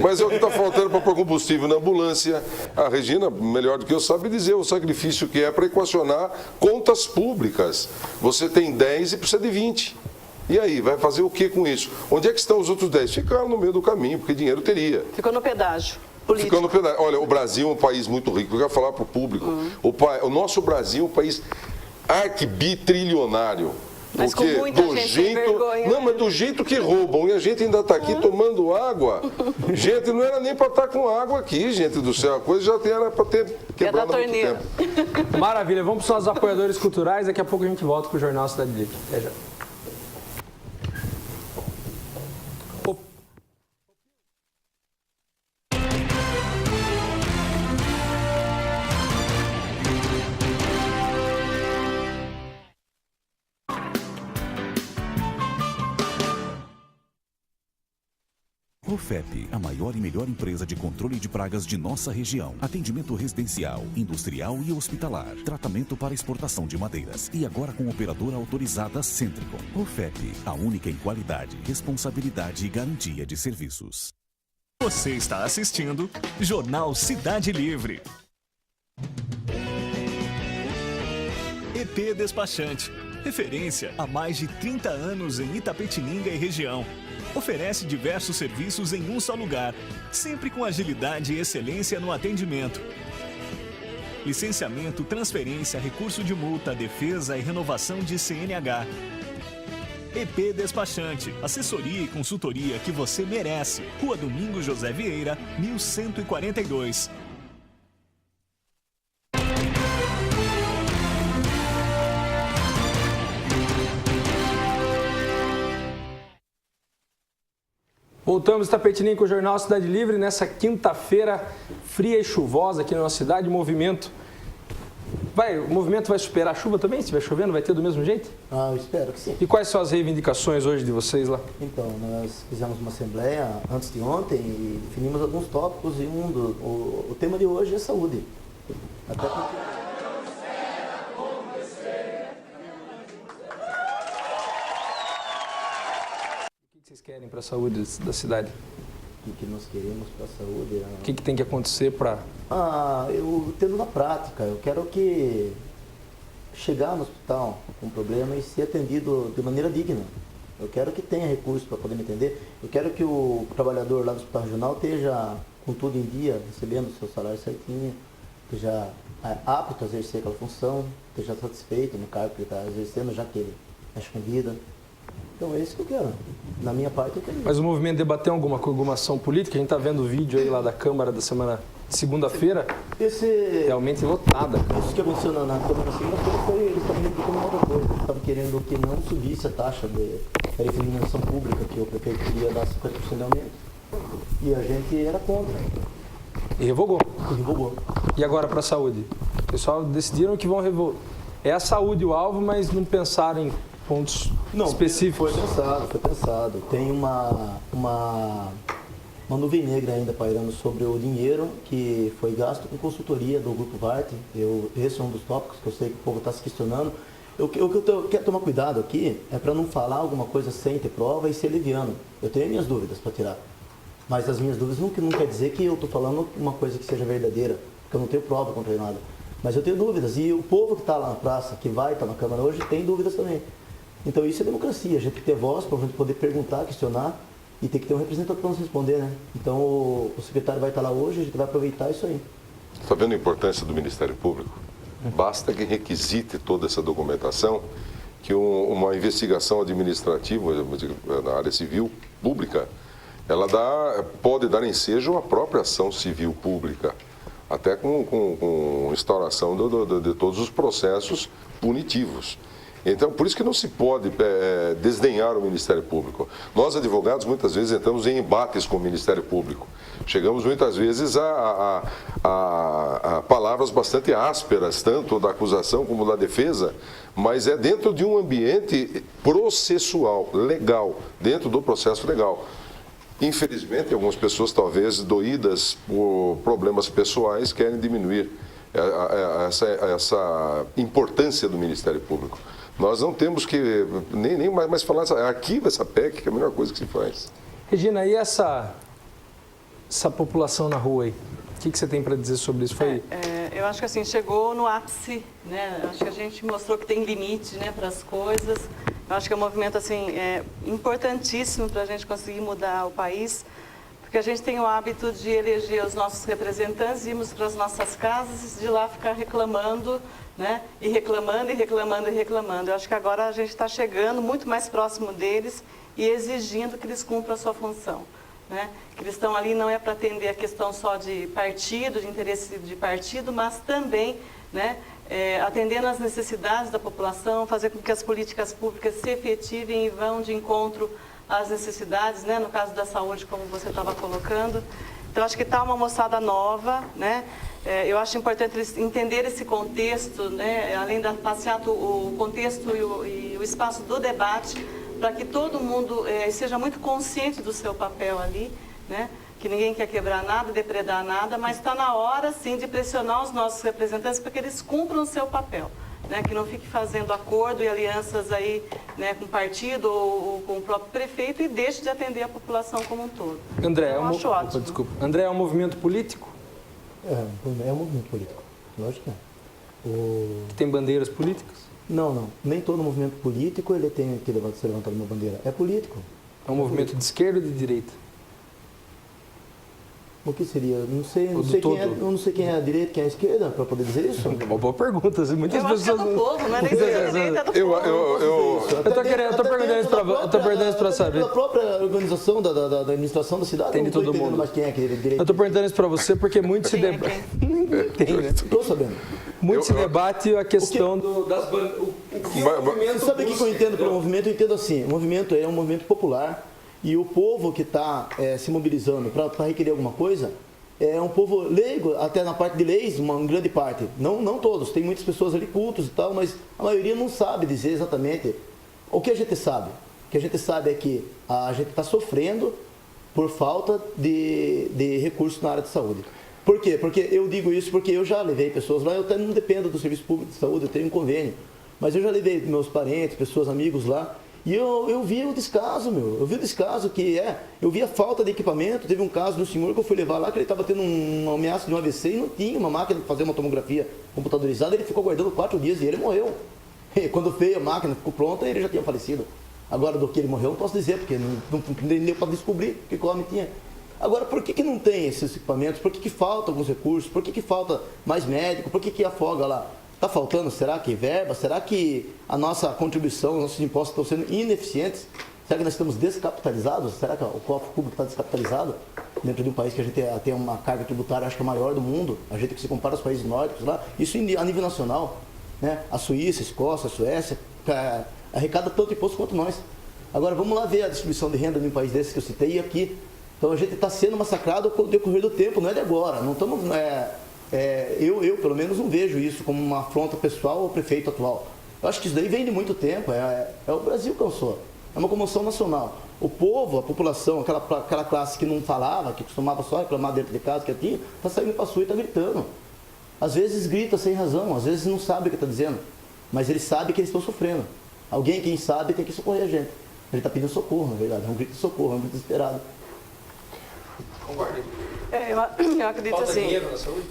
Speaker 6: Mas é o que está faltando para pôr combustível na ambulância. A Regina, melhor do que eu, sabe dizer o sacrifício que é para equacionar contas públicas. Você tem 10 e precisa de 20. E aí, vai fazer o que com isso? Onde é que estão os outros 10? Ficaram no meio do caminho, porque dinheiro teria.
Speaker 5: Ficou no pedágio político.
Speaker 6: Ficou no pedágio. Olha, o Brasil é um país muito rico. Eu quero falar para o público. O nosso Brasil é um país arquibitrilionário.
Speaker 5: Mas
Speaker 6: porque
Speaker 5: com muita gente sem vergonha.
Speaker 6: Não, mas do jeito que roubam. E a gente ainda está aqui tomando água. Gente, não era nem para estar com água aqui, gente do céu. A coisa já era para ter quebrado há muito tempo.
Speaker 3: Maravilha, vamos para os nossos apoiadores culturais. Daqui a pouco a gente volta com o Jornal Cidade Livre. Até já.
Speaker 2: OFEP, a maior e melhor empresa de controle de pragas de nossa região. Atendimento residencial, industrial e hospitalar. Tratamento para exportação de madeiras. E agora com operadora autorizada Centricon. OFEP, a única em qualidade, responsabilidade e garantia de serviços.
Speaker 1: Você está assistindo Jornal Cidade Livre. EP Despachante, referência há mais de 30 anos em Itapetininga e região. Oferece diversos serviços em um só lugar, sempre com agilidade e excelência no atendimento. Licenciamento, transferência, recurso de multa, defesa e renovação de CNH. EP Despachante, assessoria e consultoria que você merece. Rua Domingos José Vieira, 1142.
Speaker 3: Voltamos Itapetininga com o Jornal Cidade Livre nessa quinta-feira fria e chuvosa aqui na nossa cidade. O movimento vai superar a chuva também? Se estiver chovendo, vai ter do mesmo jeito?
Speaker 4: Ah, eu espero que sim.
Speaker 3: E quais são as reivindicações hoje de vocês lá?
Speaker 4: Então, nós fizemos uma assembleia antes de ontem e definimos alguns tópicos e o tema de hoje é saúde. Até porque...
Speaker 3: O que vocês querem para a saúde da cidade?
Speaker 4: O que nós queremos para a saúde?
Speaker 3: O que tem que acontecer para...
Speaker 4: Eu tendo na prática, eu quero que chegar no hospital com problema e ser atendido de maneira digna. Eu quero que tenha recursos para poder me atender. Eu quero que o trabalhador lá do hospital regional esteja com tudo em dia, recebendo o seu salário certinho, esteja apto a exercer aquela função, esteja satisfeito no cargo que ele está exercendo, já que ele mexe com vida. Então é isso que eu quero. Na minha parte eu quero.
Speaker 3: Mas o movimento debateu alguma ação política? A gente está vendo o vídeo aí lá da Câmara da semana de segunda-feira. Realmente lotada.
Speaker 4: Isso que aconteceu na Câmara na segunda-feira foi eles estavam reivindicando uma outra coisa. Eles estavam querendo que não subisse a taxa de iluminação pública, que o prefeito queria dar 50% de aumento. E a gente era contra.
Speaker 3: E revogou.
Speaker 4: Revogou.
Speaker 3: E agora para a saúde? O pessoal decidiram que vão revogar. É a saúde o alvo, mas não pensaram em pontos específicos.
Speaker 4: Foi pensado. Tem uma nuvem negra ainda pairando sobre o dinheiro que foi gasto com consultoria do Grupo Vart. Esse é um dos tópicos que eu sei que o povo está se questionando. O que eu quero tomar cuidado aqui é para não falar alguma coisa sem ter prova e ser leviano. Eu tenho minhas dúvidas para tirar. Mas as minhas dúvidas não quer dizer que eu estou falando uma coisa que seja verdadeira, porque eu não tenho prova contra nada. Mas eu tenho dúvidas. E o povo que está lá na praça, que vai estar na Câmara hoje, tem dúvidas também. Então isso é democracia, a gente tem que ter voz para a gente poder perguntar, questionar e tem que ter um representante para nos responder, né? Então o secretário vai estar lá hoje, a gente vai aproveitar isso aí.
Speaker 6: Está vendo a importância do Ministério Público? Basta que requisite toda essa documentação, que uma investigação administrativa na área civil pública, ela pode dar ensejo à própria ação civil pública, até com instauração de todos os processos punitivos. Então, por isso que não se pode desdenhar o Ministério Público. Nós, advogados, muitas vezes entramos em embates com o Ministério Público. Chegamos, muitas vezes, a palavras bastante ásperas, tanto da acusação como da defesa, mas é dentro de um ambiente processual, legal, dentro do processo legal. Infelizmente, algumas pessoas, talvez doídas por problemas pessoais, querem diminuir essa importância do Ministério Público. Nós não temos que nem mais falar, arquiva essa PEC, que é a melhor coisa que se faz.
Speaker 3: Regina, e essa população na rua aí? O que você tem para dizer sobre isso?
Speaker 5: Eu acho que assim, chegou no ápice, né? Acho que a gente mostrou que tem limite, né, para as coisas. Eu acho que é um movimento assim, importantíssimo para a gente conseguir mudar o país, porque a gente tem o hábito de eleger os nossos representantes, irmos para as nossas casas e de lá ficar reclamando, né? E reclamando, e reclamando, e reclamando. Eu acho que agora a gente está chegando muito mais próximo deles e exigindo que eles cumpram a sua função, né? Que eles estão ali não é para atender a questão só de partido, de interesse de partido, mas também, né, atendendo às necessidades da população, fazer com que as políticas públicas se efetivem e vão de encontro às necessidades, né? No caso da saúde, como você estava colocando. Então, acho que está uma moçada nova, né? Eu acho importante eles entenderem esse contexto, né? Além da passeata, o contexto e o espaço do debate, para que todo mundo seja muito consciente do seu papel ali, né? Que ninguém quer quebrar nada, depredar nada, mas está na hora, sim, de pressionar os nossos representantes para que eles cumpram o seu papel. Né, que não fique fazendo acordo e alianças aí, né, com o partido ou com o próprio prefeito e deixe de atender a população como um todo.
Speaker 3: André,
Speaker 5: acho ótimo.
Speaker 3: Desculpa. André, é um movimento político?
Speaker 4: É um movimento político, lógico que é.
Speaker 3: Tem bandeiras políticas?
Speaker 4: Não. Nem todo movimento político ele tem que ser levantado uma bandeira. É político.
Speaker 3: É um movimento de esquerda ou de direita?
Speaker 4: O que seria? Não sei
Speaker 3: todo.
Speaker 4: eu não sei quem é a direita, quem é a esquerda, para poder dizer isso.
Speaker 3: Uma boa pergunta. Muitas
Speaker 5: Eu acho que é
Speaker 3: pessoas.
Speaker 5: do povo, não é nem da direita, é do povo.
Speaker 3: Eu tô perguntando isso para saber.
Speaker 4: A própria organização da administração da cidade.
Speaker 3: Tem de todo mundo.
Speaker 4: Mas quem é aquele direito?
Speaker 3: Eu tô perguntando isso para você porque muito se debate. Tem, né?
Speaker 4: Estou sabendo.
Speaker 3: Muito se debate a questão das bandeiras.
Speaker 4: Você sabe o que eu entendo pelo movimento? Eu entendo assim, o movimento é um movimento popular e o povo que está se mobilizando para requerer alguma coisa é um povo leigo, até na parte de leis, uma grande parte. Não todos, tem muitas pessoas ali cultos e tal, mas a maioria não sabe dizer exatamente o que a gente sabe. O que a gente sabe é que a gente está sofrendo por falta de recursos na área de saúde. Por quê? Porque eu digo isso porque eu já levei pessoas lá, eu até não dependo do Serviço Público de Saúde, eu tenho um convênio. Mas eu já levei meus parentes, pessoas, amigos lá, e eu vi o descaso, eu vi o descaso eu vi a falta de equipamento. Teve um caso de um senhor que eu fui levar lá, que ele estava tendo uma ameaça de um AVC e não tinha uma máquina para fazer uma tomografia computadorizada, ele ficou aguardando 4 dias e ele morreu. E quando veio a máquina, ficou pronta, ele já tinha falecido. Agora, do que ele morreu, não posso dizer, porque não deu para descobrir que homem tinha. Agora, por que não tem esses equipamentos? Por que faltam alguns recursos? Por que falta mais médico? Por que afoga lá? Está faltando, será que verba? Será que a nossa contribuição, nossos impostos estão sendo ineficientes? Será que nós estamos descapitalizados? Será que o cofre público está descapitalizado? Dentro de um país que a gente tem uma carga tributária, acho que a maior do mundo, a gente que se compara aos países nórdicos lá, isso a nível nacional, né? A Suíça, a Escócia, a Suécia, arrecada tanto imposto quanto nós. Agora, vamos lá ver a distribuição de renda de um país desse que eu citei aqui. Então, a gente está sendo massacrado com o decorrer do tempo, não é de agora. Não estamos... Eu, pelo menos, não vejo isso como uma afronta pessoal ao prefeito atual. Eu acho que isso daí vem de muito tempo, o Brasil cansou. É uma comoção nacional. O povo, a população, aquela classe que não falava, que costumava só reclamar dentro de casa, que tinha, está saindo para a rua e está gritando. Às vezes grita sem razão, às vezes não sabe o que está dizendo, mas eles sabem que eles estão sofrendo. Alguém, quem sabe, tem que socorrer a gente. Ele está pedindo socorro, na verdade, é um grito de socorro, é um grito desesperado.
Speaker 3: Concordo.
Speaker 5: Eu acredito
Speaker 3: Falta
Speaker 5: assim.
Speaker 3: dinheiro na saúde?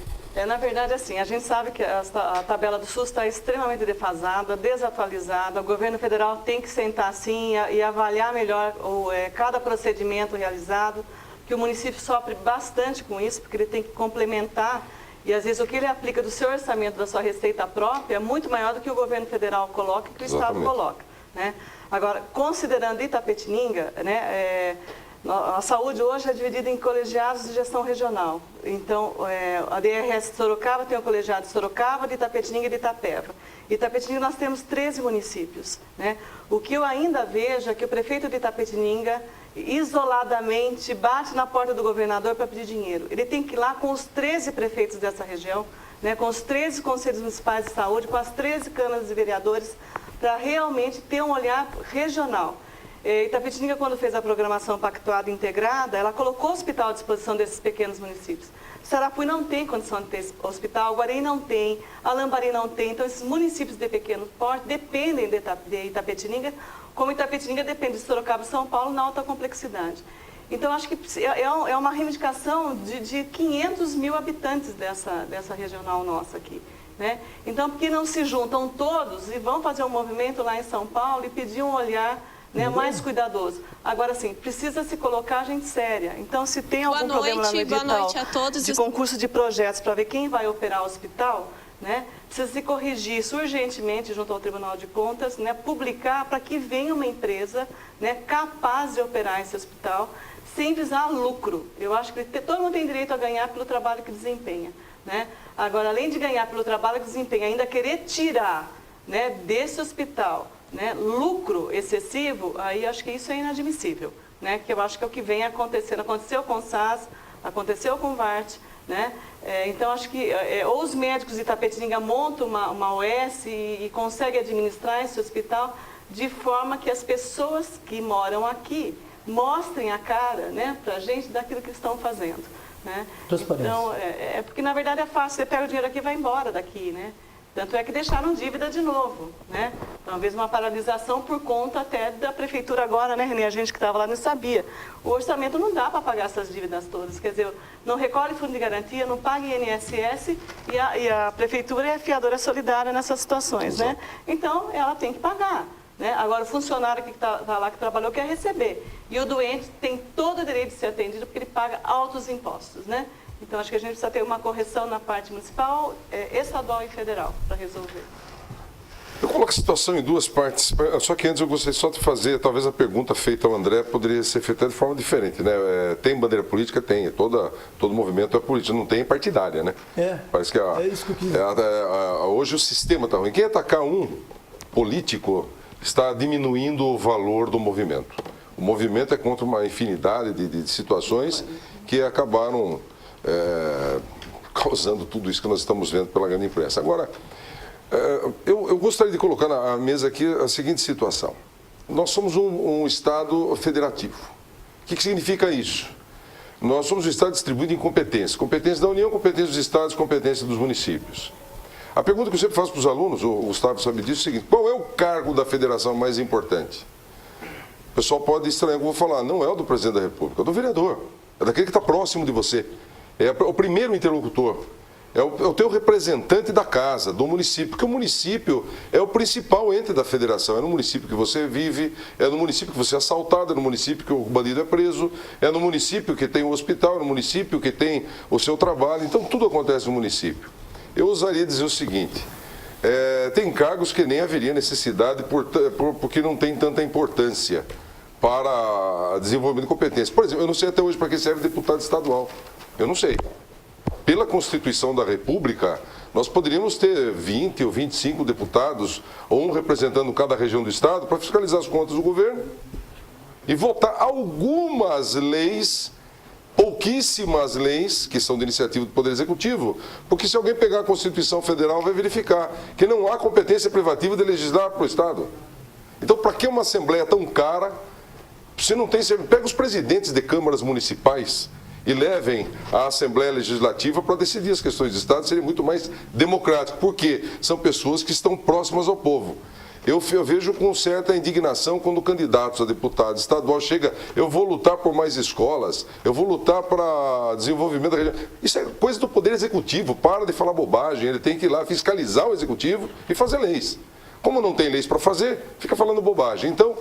Speaker 5: Na verdade, assim, a gente sabe que a tabela do SUS está extremamente defasada, desatualizada. O governo federal tem que sentar assim e avaliar melhor cada procedimento realizado, que o município sofre bastante com isso, porque ele tem que complementar, e às vezes o que ele aplica do seu orçamento, da sua receita própria, é muito maior do que o governo federal coloca e que o Estado coloca. Né? Agora, considerando Itapetininga, né, a saúde hoje é dividida em colegiados de gestão regional. Então, a DRS de Sorocaba tem o colegiado de Sorocaba, de Itapetininga e de Itapeva. Em Itapetininga nós temos 13 municípios. Né? O que eu ainda vejo é que o prefeito de Itapetininga, isoladamente, bate na porta do governador para pedir dinheiro. Ele tem que ir lá com os 13 prefeitos dessa região, né, com os 13 conselhos municipais de saúde, com as 13 câmaras de vereadores, para realmente ter um olhar regional. Itapetininga, quando fez a programação pactuada integrada, ela colocou o hospital à disposição desses pequenos municípios. Sarapuí não tem condição de ter hospital, Guarém não tem, Alambari não tem. Então, esses municípios de pequeno porte dependem de Itapetininga, como Itapetininga depende de Sorocaba e São Paulo na alta complexidade. Então, acho que é uma reivindicação de 500 mil habitantes dessa regional nossa aqui. Né? Então, por que não se juntam todos e vão fazer um movimento lá em São Paulo e pedir um olhar, né, mais cuidadoso? Agora, sim, precisa se colocar gente séria. Então, se tem algum problema lá no edital de concurso de projetos para ver quem vai operar o hospital, né, precisa se corrigir isso urgentemente junto ao Tribunal de Contas, né, publicar para que venha uma empresa, né, capaz de operar esse hospital sem visar lucro. Eu acho que todo mundo tem direito a ganhar pelo trabalho que desempenha. Né? Agora, além de ganhar pelo trabalho que desempenha, ainda querer tirar, né, desse hospital, né, lucro excessivo, aí acho que isso é inadmissível. Né? Que eu acho que é o que vem acontecendo. Aconteceu com o SAS, aconteceu com o VART. Né? Então, acho que ou os médicos de Itapetininga montam uma OS e conseguem administrar esse hospital de forma que as pessoas que moram aqui mostrem a cara, né, para a gente daquilo que eles estão fazendo. Né?
Speaker 4: Transparência.
Speaker 5: Então, porque na verdade é fácil, você pega o dinheiro aqui e vai embora daqui, né? Tanto é que deixaram dívida de novo, né? Talvez uma paralisação por conta até da prefeitura agora, né, Renê? A gente que estava lá não sabia. O orçamento não dá para pagar essas dívidas todas. Quer dizer, não recolhe fundo de garantia, não paga INSS e a prefeitura é a fiadora solidária nessas situações, né? Então, ela tem que pagar. Né? Agora, o funcionário que está lá, que trabalhou, quer receber. E o doente tem todo o direito de ser atendido porque ele paga altos impostos, né? Então, acho que a gente precisa ter uma correção na parte municipal, estadual e federal para resolver.
Speaker 6: Eu coloco a situação em duas partes, só que antes eu gostaria só de fazer, talvez a pergunta feita ao André poderia ser feita de forma diferente, né? Tem bandeira política? Tem, todo movimento é político, não tem partidária, né? Parece que
Speaker 4: é isso que eu quis dizer.
Speaker 6: Hoje o sistema está ruim. Quem atacar um político está diminuindo o valor do movimento. O movimento é contra uma infinidade de situações que acabaram causando tudo isso que nós estamos vendo pela grande imprensa. Agora, eu gostaria de colocar na mesa aqui a seguinte situação. Nós somos um Estado federativo. O que significa isso? Nós somos um Estado distribuído em competências. Competências da União, competências dos Estados, competências dos municípios. A pergunta que eu sempre faço para os alunos, o Gustavo sabe disso, é o seguinte: qual é o cargo da federação mais importante? O pessoal pode estranhar o que eu vou falar. Não é o do presidente da República, é o do vereador. É daquele que está próximo de você. É o primeiro interlocutor. É o teu representante da casa, do município. Porque o município é o principal ente da federação. É no município que você vive, é no município que você é assaltado, é no município que o bandido é preso, é no município que tem o hospital, é no município que tem o seu trabalho. Então, tudo acontece no município. Eu ousaria dizer o seguinte: tem cargos que nem haveria necessidade porque não tem tanta importância para desenvolvimento de competência. Por exemplo, eu não sei até hoje para que serve deputado estadual. Eu não sei. Pela Constituição da República, nós poderíamos ter 20 ou 25 deputados, ou um representando cada região do Estado, para fiscalizar as contas do governo e votar algumas leis, pouquíssimas leis, que são de iniciativa do Poder Executivo, porque se alguém pegar a Constituição Federal, vai verificar que não há competência privativa de legislar para o Estado. Então, para que uma Assembleia tão cara? Você não tem... Pega os presidentes de câmaras municipais e levem a Assembleia Legislativa para decidir as questões do Estado, seria muito mais democrático, porque são pessoas que estão próximas ao povo. Eu vejo com certa indignação quando candidatos a deputado estadual chega: eu vou lutar por mais escolas, eu vou lutar para desenvolvimento da região. Isso é coisa do Poder Executivo, para de falar bobagem, ele tem que ir lá fiscalizar o Executivo e fazer leis. Como não tem leis para fazer, fica falando bobagem. Então,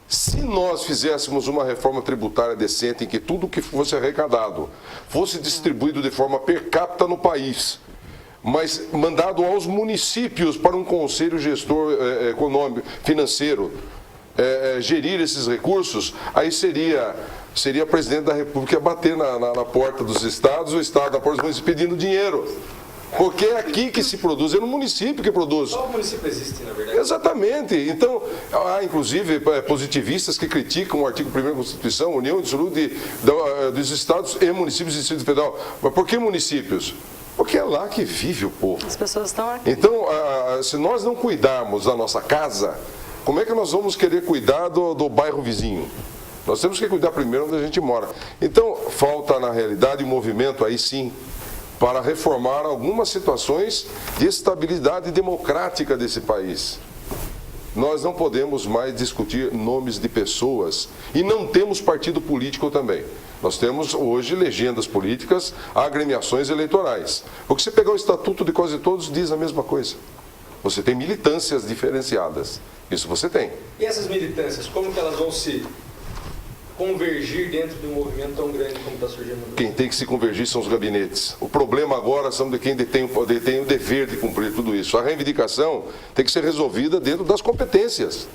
Speaker 6: se nós fizéssemos uma reforma tributária decente em que tudo que fosse arrecadado fosse distribuído de forma per capita no país, mas mandado aos municípios para um conselho gestor econômico, financeiro, gerir esses recursos, aí seria o presidente da República bater na porta dos estados, o estado na porta dos municípios pedindo dinheiro. Porque é aqui que se produz, é no município que produz.
Speaker 3: Só o município existe, na verdade.
Speaker 6: Exatamente. Então, há inclusive positivistas que criticam o artigo 1º da Constituição, União dos Estados e Municípios do Distrito Federal. Mas por que municípios? Porque é lá que vive o povo.
Speaker 5: As pessoas estão aqui.
Speaker 6: Então, se nós não cuidarmos da nossa casa, como é que nós vamos querer cuidar do bairro vizinho? Nós temos que cuidar primeiro onde a gente mora. Então, falta na realidade um movimento aí sim para reformar algumas situações de estabilidade democrática desse país. Nós não podemos mais discutir nomes de pessoas e não temos partido político também. Nós temos hoje legendas políticas, agremiações eleitorais. Porque se pegar o estatuto de quase todos, diz a mesma coisa. Você tem militâncias diferenciadas. Isso você tem.
Speaker 3: E essas militâncias, como que elas vão se convergir dentro de um movimento tão grande como está surgindo?
Speaker 6: Quem tem que se convergir são os gabinetes. O problema agora são de quem detém o dever de cumprir tudo isso. A reivindicação tem que ser resolvida dentro das competências.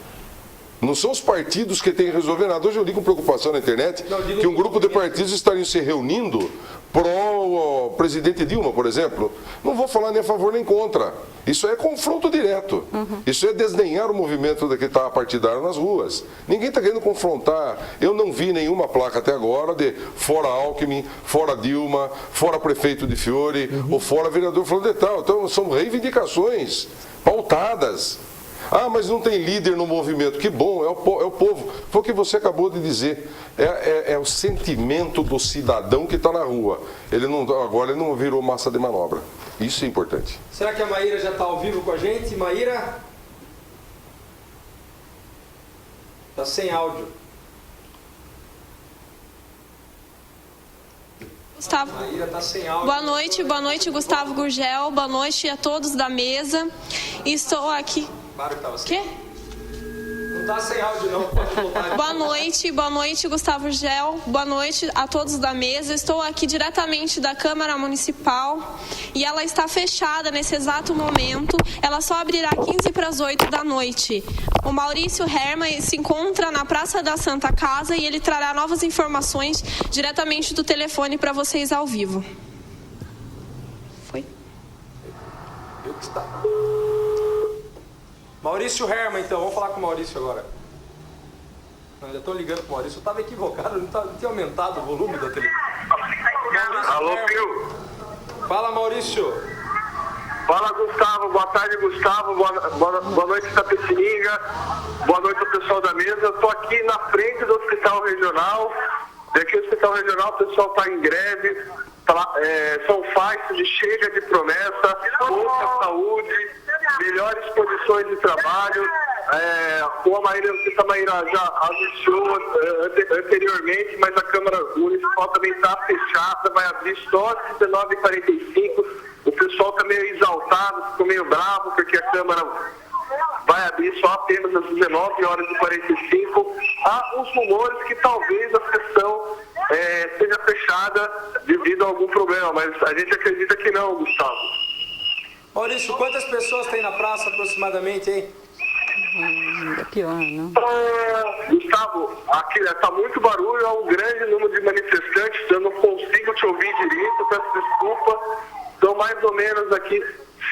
Speaker 6: Não são os partidos que têm que resolver nada. Hoje eu li com preocupação na internet que um grupo de partidos estariam se reunindo pro presidente Dilma, por exemplo. Não vou falar nem a favor nem contra. Isso é confronto direto. Isso é desdenhar o movimento que está partidário nas ruas. Ninguém está querendo confrontar. Eu não vi nenhuma placa até agora de fora Alckmin, fora Dilma, fora prefeito de Fiore, ou fora vereador fulano de tal. Então são reivindicações pautadas. Ah, mas não tem líder no movimento. Que bom, é o povo. Foi o que você acabou de dizer. É o sentimento do cidadão que está na rua. Agora ele não virou massa de manobra. Isso é importante.
Speaker 3: Será que a Maíra já está ao vivo com a gente? Maíra? Está sem áudio.
Speaker 7: Gustavo.
Speaker 3: Maíra tá sem áudio.
Speaker 7: Boa noite, Gustavo Gurgel. Boa noite a todos da mesa. Estou aqui.
Speaker 3: Claro que tava sem.
Speaker 7: Quê?
Speaker 3: Não tá sem áudio não, pode voltar.
Speaker 7: Boa noite, Gustavo Gurgel. Boa noite a todos da mesa. Estou aqui diretamente da Câmara Municipal e ela está fechada nesse exato momento. Ela só abrirá 15 para as 8 da noite. O Maurício Herman se encontra na Praça da Santa Casa e ele trará novas informações diretamente do telefone para vocês ao vivo. Foi?
Speaker 3: Eu que está. Maurício Herman, então. Vamos falar com o Maurício agora. Não, já estou ligando com o Maurício. Eu estava equivocado, não tinha aumentado o volume da televisão.
Speaker 8: Alô,
Speaker 3: Herman.
Speaker 8: Pio.
Speaker 3: Fala, Maurício.
Speaker 8: Fala, Gustavo. Boa tarde, Gustavo. Boa noite, Itapetininga. Boa noite ao pessoal da mesa. Eu estou aqui na frente do Hospital Regional. Daqui do Hospital Regional o pessoal está em greve. São faixas de chega de promessa, contra a saúde, melhores condições de trabalho. Como a Maíra já anunciou anteriormente, mas a Câmara Municipal também está fechada, vai abrir só às 19h45. O pessoal está meio exaltado, ficou meio bravo, porque a Câmara vai abrir só apenas às 19h45. Há uns rumores que talvez a sessão seja fechada devido a algum problema, mas a gente acredita que não, Gustavo.
Speaker 3: Maurício, quantas pessoas tem na praça aproximadamente, hein?
Speaker 5: É pior, não?
Speaker 8: Gustavo, aqui está muito barulho, há um grande número de manifestantes, eu não consigo te ouvir direito, peço desculpa. São mais ou menos aqui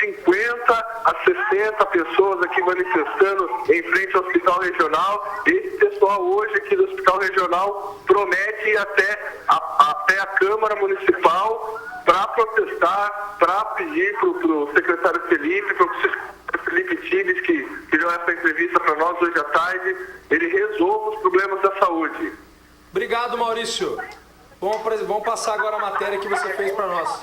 Speaker 8: 50 a 60 pessoas aqui manifestando em frente ao Hospital Regional. Esse pessoal hoje aqui do Hospital Regional promete ir até a Câmara Municipal para protestar, para pedir para o secretário Felipe, para o Felipe Tibes, que deu essa entrevista para nós hoje à tarde, ele resolva os problemas da saúde.
Speaker 3: Obrigado, Maurício. Vamos passar agora a matéria que você fez para nós.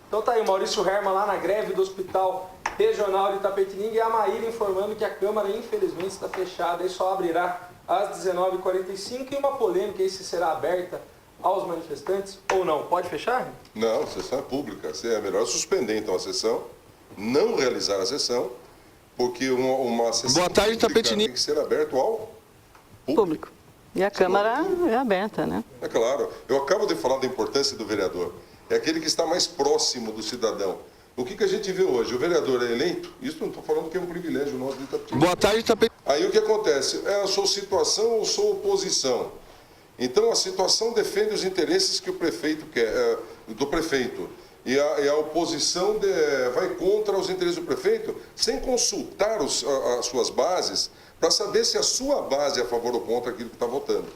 Speaker 3: Então tá aí o Maurício Herman lá na greve do Hospital Regional de Itapetininga e a Maíra informando que a Câmara infelizmente está fechada e só abrirá às 19h45 e uma polêmica aí se será aberta aos manifestantes ou não. Pode fechar?
Speaker 6: Não, a sessão é pública. É melhor suspender então a sessão, não realizar a sessão, porque uma sessão
Speaker 3: Boa tarde, Itapetininga.
Speaker 6: tem que ser aberta ao
Speaker 5: Público. E a Câmara é aberta, né?
Speaker 6: É claro. Eu acabo de falar da importância do vereador. É aquele que está mais próximo do cidadão. O que a gente vê hoje? O vereador é eleito? Isso não estou falando que é um privilégio nosso de Itapetininga.
Speaker 3: Boa tarde, Itapetininga.
Speaker 6: Aí o que acontece? Eu sou situação ou sou oposição? Então a situação defende os interesses que o prefeito quer, do prefeito. E a oposição vai contra os interesses do prefeito sem consultar as suas bases para saber se a sua base é a favor ou contra aquilo que está votando.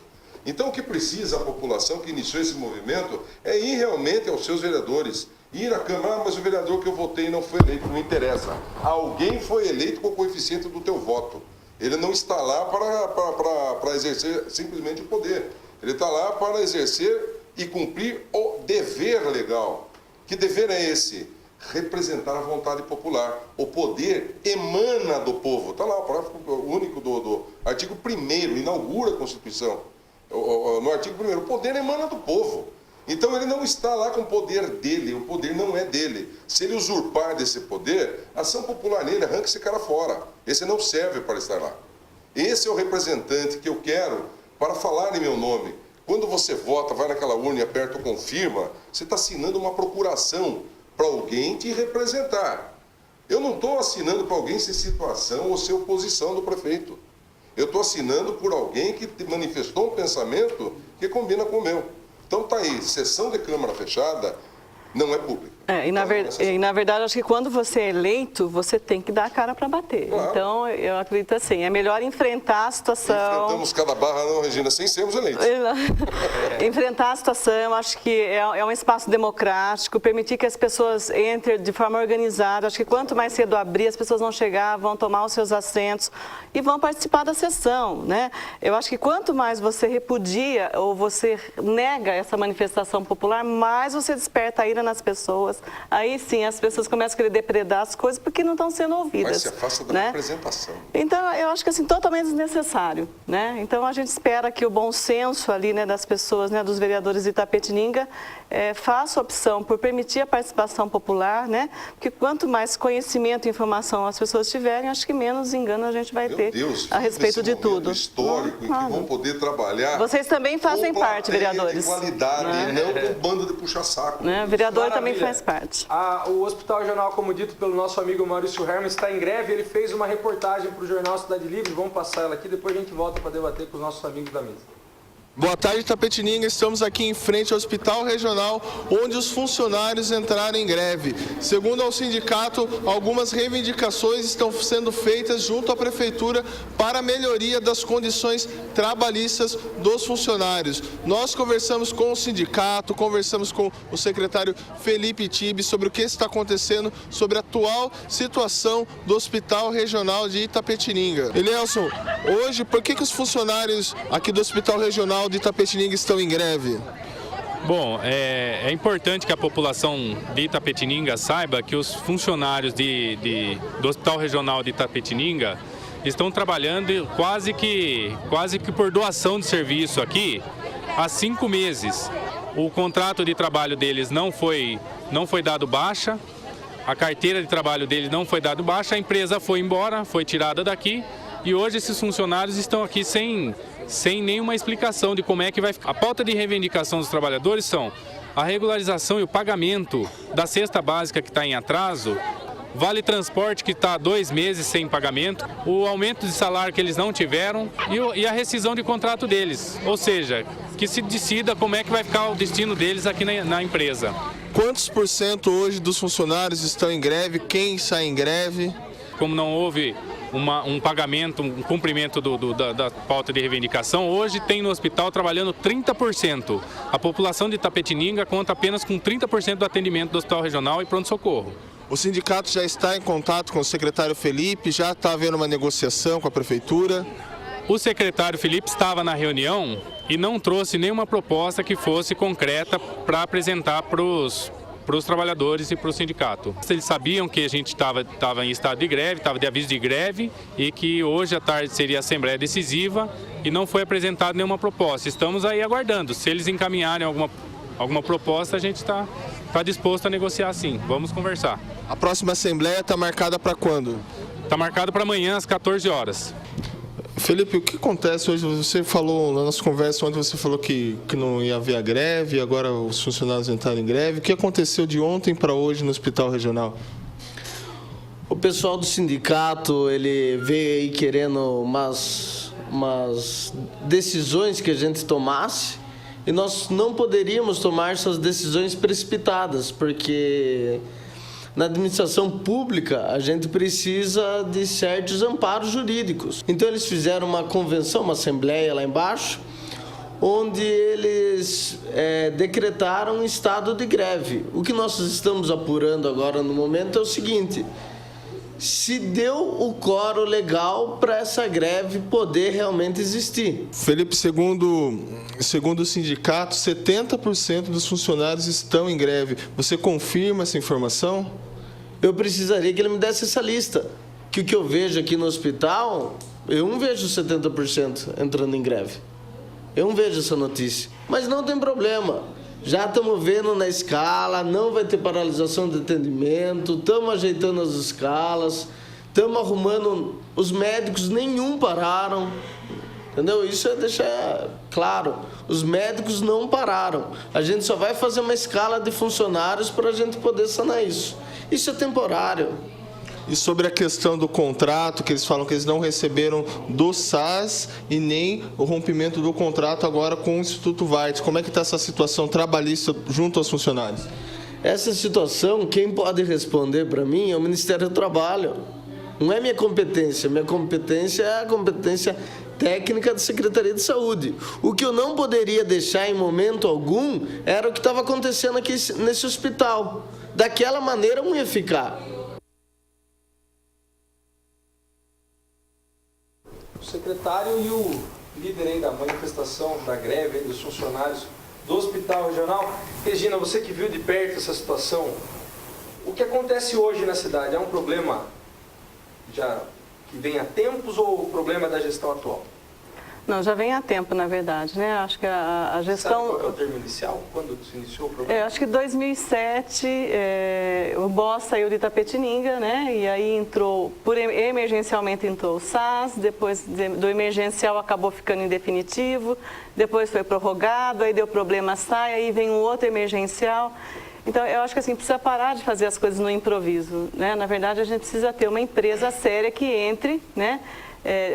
Speaker 6: Então o que precisa a população que iniciou esse movimento é ir realmente aos seus vereadores, ir à Câmara, mas o vereador que eu votei não foi eleito, não interessa. Alguém foi eleito com o coeficiente do teu voto. Ele não está lá para exercer simplesmente o poder. Ele está lá para exercer e cumprir o dever legal. Que dever é esse? Representar a vontade popular. O poder emana do povo. Está lá, o parágrafo único do artigo 1º, inaugura a Constituição. No artigo 1º, o poder emana do povo. Então ele não está lá com o poder dele, o poder não é dele. Se ele usurpar desse poder, ação popular nele, arranca esse cara fora. Esse não serve para estar lá. Esse é o representante que eu quero para falar em meu nome. Quando você vota, vai naquela urna e aperta o confirma, você está assinando uma procuração para alguém te representar. Eu não estou assinando para alguém ser situação ou ser oposição do prefeito. Eu estou assinando por alguém que manifestou um pensamento que combina com o meu. Então está aí, sessão de Câmara fechada não é pública.
Speaker 5: E na verdade, acho que quando você é eleito, você tem que dar a cara para bater.
Speaker 6: Claro.
Speaker 5: Então, eu acredito assim, é melhor enfrentar a situação.
Speaker 6: Enfrentamos cada barra, não, Regina, sem sermos eleitos.
Speaker 5: Enfrentar a situação, acho que é um espaço democrático, permitir que as pessoas entrem de forma organizada. Acho que quanto mais cedo abrir, as pessoas vão chegar, vão tomar os seus assentos e vão participar da sessão, né? Eu acho que quanto mais você repudia ou você nega essa manifestação popular, mais você desperta a ira nas pessoas. Aí sim, as pessoas começam a querer depredar as coisas porque não estão sendo ouvidas.
Speaker 6: Mas se afasta da representação.
Speaker 5: Então, eu acho que assim, totalmente desnecessário, né? Então, a gente espera que o bom senso ali, né, das pessoas, né, dos vereadores de Itapetininga, faça opção por permitir a participação popular, né? Porque quanto mais conhecimento e informação as pessoas tiverem, acho que menos engano a gente vai ter a respeito de tudo.
Speaker 6: Histórico em que vão poder trabalhar.
Speaker 5: Vocês também fazem parte, vereadores.
Speaker 6: Igualdade, não com bando de puxa-saco.
Speaker 5: Né? O vereador também faz parte.
Speaker 3: O Hospital Regional, como dito pelo nosso amigo Maurício Herman, está em greve. Ele fez uma reportagem para o jornal Cidade Livre. Vamos passar ela aqui, depois a gente volta para debater com os nossos amigos da mesa.
Speaker 9: Boa tarde, Itapetininga. Estamos aqui em frente ao Hospital Regional, onde os funcionários entraram em greve. Segundo ao sindicato, algumas reivindicações estão sendo feitas junto à Prefeitura para a melhoria das condições trabalhistas dos funcionários. Nós conversamos com o sindicato, conversamos com o secretário Felipe Tibe sobre o que está acontecendo, sobre a atual situação do Hospital Regional de Itapetininga. Elielson, hoje, por que os funcionários aqui do Hospital Regional de Itapetininga estão em greve?
Speaker 10: Bom, é importante que a população de Itapetininga saiba que os funcionários do Hospital Regional de Itapetininga estão trabalhando quase que por doação de serviço aqui há 5 meses. O contrato de trabalho deles não foi dado baixa, a carteira de trabalho deles não foi dado baixa, a empresa foi embora, foi tirada daqui e hoje esses funcionários estão aqui sem nenhuma explicação de como é que vai ficar. A pauta de reivindicação dos trabalhadores são a regularização e o pagamento da cesta básica que está em atraso, vale transporte que está há 2 meses sem pagamento, o aumento de salário que eles não tiveram e a rescisão de contrato deles. Ou seja, que se decida como é que vai ficar o destino deles aqui na empresa.
Speaker 9: Quantos % hoje dos funcionários estão em greve? Quem sai em greve?
Speaker 10: Como não houve um pagamento, um cumprimento da pauta de reivindicação, hoje tem no hospital trabalhando 30%. A população de Itapetininga conta apenas com 30% do atendimento do Hospital Regional e pronto-socorro.
Speaker 9: O sindicato já está em contato com o secretário Felipe, já está havendo uma negociação com a Prefeitura.
Speaker 10: O secretário Felipe estava na reunião e não trouxe nenhuma proposta que fosse concreta para apresentar para os trabalhadores e para o sindicato. Eles sabiam que a gente estava em estado de greve, estava de aviso de greve e que hoje à tarde seria a assembleia decisiva e não foi apresentada nenhuma proposta. Estamos aí aguardando. Se eles encaminharem alguma proposta, a gente está disposto a negociar sim. Vamos conversar.
Speaker 9: A próxima assembleia está marcada para quando?
Speaker 10: Está marcada para amanhã às 14 horas.
Speaker 9: Felipe, o que acontece hoje? Você falou, na nossa conversa ontem, você falou que não ia haver a greve, agora os funcionários entraram em greve. O que aconteceu de ontem para hoje no Hospital Regional?
Speaker 11: O pessoal do sindicato, ele veio aí querendo umas decisões que a gente tomasse e nós não poderíamos tomar essas decisões precipitadas, porque na administração pública, a gente precisa de certos amparos jurídicos. Então, eles fizeram uma convenção, uma assembleia lá embaixo, onde eles decretaram um estado de greve. O que nós estamos apurando agora no momento é o seguinte: se deu o quórum legal para essa greve poder realmente existir.
Speaker 9: Felipe, segundo o sindicato, 70% dos funcionários estão em greve. Você confirma essa informação?
Speaker 11: Eu precisaria que ele me desse essa lista. Que o que eu vejo aqui no hospital, eu não vejo 70% entrando em greve. Eu não vejo essa notícia. Mas não tem problema. Já estamos vendo na escala, não vai ter paralisação de atendimento, estamos ajeitando as escalas, estamos arrumando, os médicos nenhum pararam, entendeu? Isso é deixar claro, os médicos não pararam, a gente só vai fazer uma escala de funcionários para a gente poder sanar isso. Isso é temporário.
Speaker 9: E sobre a questão do contrato, que eles falam que eles não receberam do SAS e nem o rompimento do contrato agora com o Instituto Vartes. Como é que está essa situação trabalhista junto aos funcionários?
Speaker 11: Essa situação, quem pode responder para mim é o Ministério do Trabalho. Não é minha competência é a competência técnica da Secretaria de Saúde. O que eu não poderia deixar em momento algum era o que estava acontecendo aqui nesse hospital. Daquela maneira não ia ficar.
Speaker 3: O secretário e o líder aí da manifestação, da greve aí dos funcionários do Hospital Regional. Regina, você que viu de perto essa situação, o que acontece hoje na cidade é um problema já que vem há tempos ou o problema é da gestão atual?
Speaker 5: Não, já vem há tempo, na verdade, né? Acho que a gestão...
Speaker 3: Sabe qual é o termo inicial? Quando se iniciou o problema?
Speaker 5: Acho que em 2007, o BOS saiu de Itapetininga, né? E aí entrou, emergencialmente entrou o SAS, depois do emergencial acabou ficando em definitivo, depois foi prorrogado, aí deu problema, sai, aí vem um outro emergencial. Então, eu acho que assim, precisa parar de fazer as coisas no improviso, né? Na verdade, a gente precisa ter uma empresa séria que entre, né?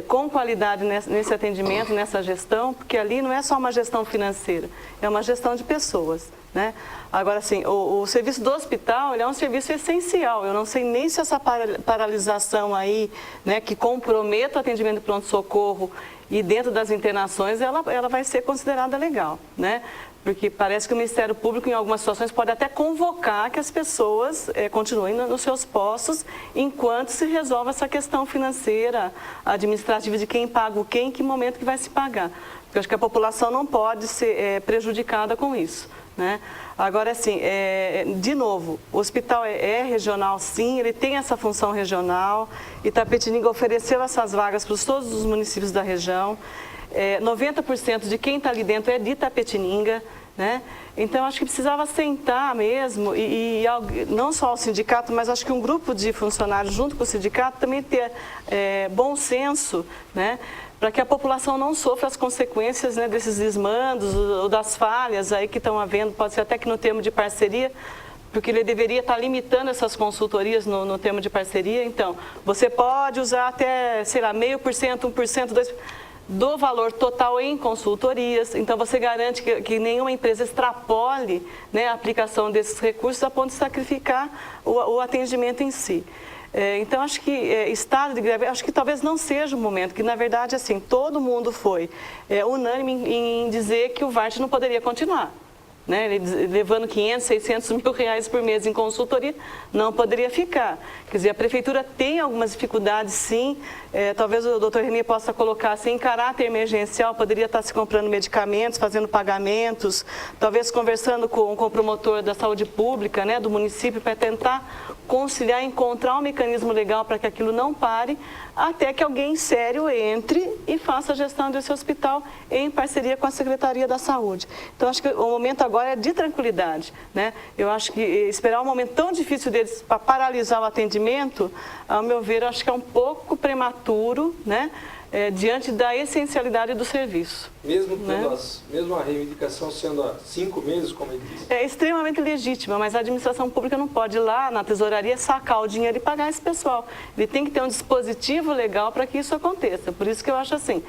Speaker 5: Com qualidade nesse atendimento, nessa gestão, porque ali não é só uma gestão financeira, é uma gestão de pessoas, né? Agora, assim, o serviço do hospital, ele é um serviço essencial. Eu não sei nem se essa paralisação aí, né, que compromete o atendimento de pronto-socorro e dentro das internações, ela vai ser considerada legal, né? Porque parece que o Ministério Público, em algumas situações, pode até convocar que as pessoas continuem nos seus postos enquanto se resolve essa questão financeira, administrativa de quem paga o quê, em que momento que vai se pagar. Porque eu acho que a população não pode ser prejudicada com isso, né? Agora, assim, de novo, o hospital é regional, sim, ele tem essa função regional. Itapetininga ofereceu essas vagas para todos os municípios da região. 90% de quem está ali dentro é de Itapetininga, né? Então, acho que precisava sentar mesmo e não só o sindicato, mas acho que um grupo de funcionários junto com o sindicato também ter bom senso, né? Para que a população não sofra as consequências, né, desses desmandos ou das falhas aí que estão havendo, pode ser até que no termo de parceria, porque ele deveria estar limitando essas consultorias no termo de parceria. Então, você pode usar até, sei lá, 0,5%, 1%, 2% do valor total em consultorias. Então, você garante que nenhuma empresa extrapole, né, a aplicação desses recursos a ponto de sacrificar o atendimento em si. Então, acho que estado de greve, acho que talvez não seja o momento, que na verdade, assim, todo mundo foi unânime em dizer que o VART não poderia continuar, né? Ele levando 500, 600 mil reais por mês em consultoria, não poderia ficar. Quer dizer, a prefeitura tem algumas dificuldades, sim. Talvez o doutor Renê possa colocar assim, em caráter emergencial, poderia estar se comprando medicamentos, fazendo pagamentos, talvez conversando com o promotor da saúde pública, né, do município, para tentar conciliar, encontrar um mecanismo legal para que aquilo não pare, até que alguém sério entre e faça a gestão desse hospital em parceria com a Secretaria da Saúde. Então, acho que o momento agora é de tranquilidade, né? Eu acho que esperar um momento tão difícil deles para paralisar o atendimento, ao meu ver, eu acho que é um pouco prematuro, né? Diante da essencialidade do serviço.
Speaker 3: Mesmo,
Speaker 5: né?
Speaker 3: Mesmo a reivindicação sendo há 5 meses, como ele disse?
Speaker 5: É extremamente legítima, mas a administração pública não pode ir lá na tesouraria sacar o dinheiro e pagar esse pessoal. Ele tem que ter um dispositivo legal para que isso aconteça. Por isso que eu acho assim,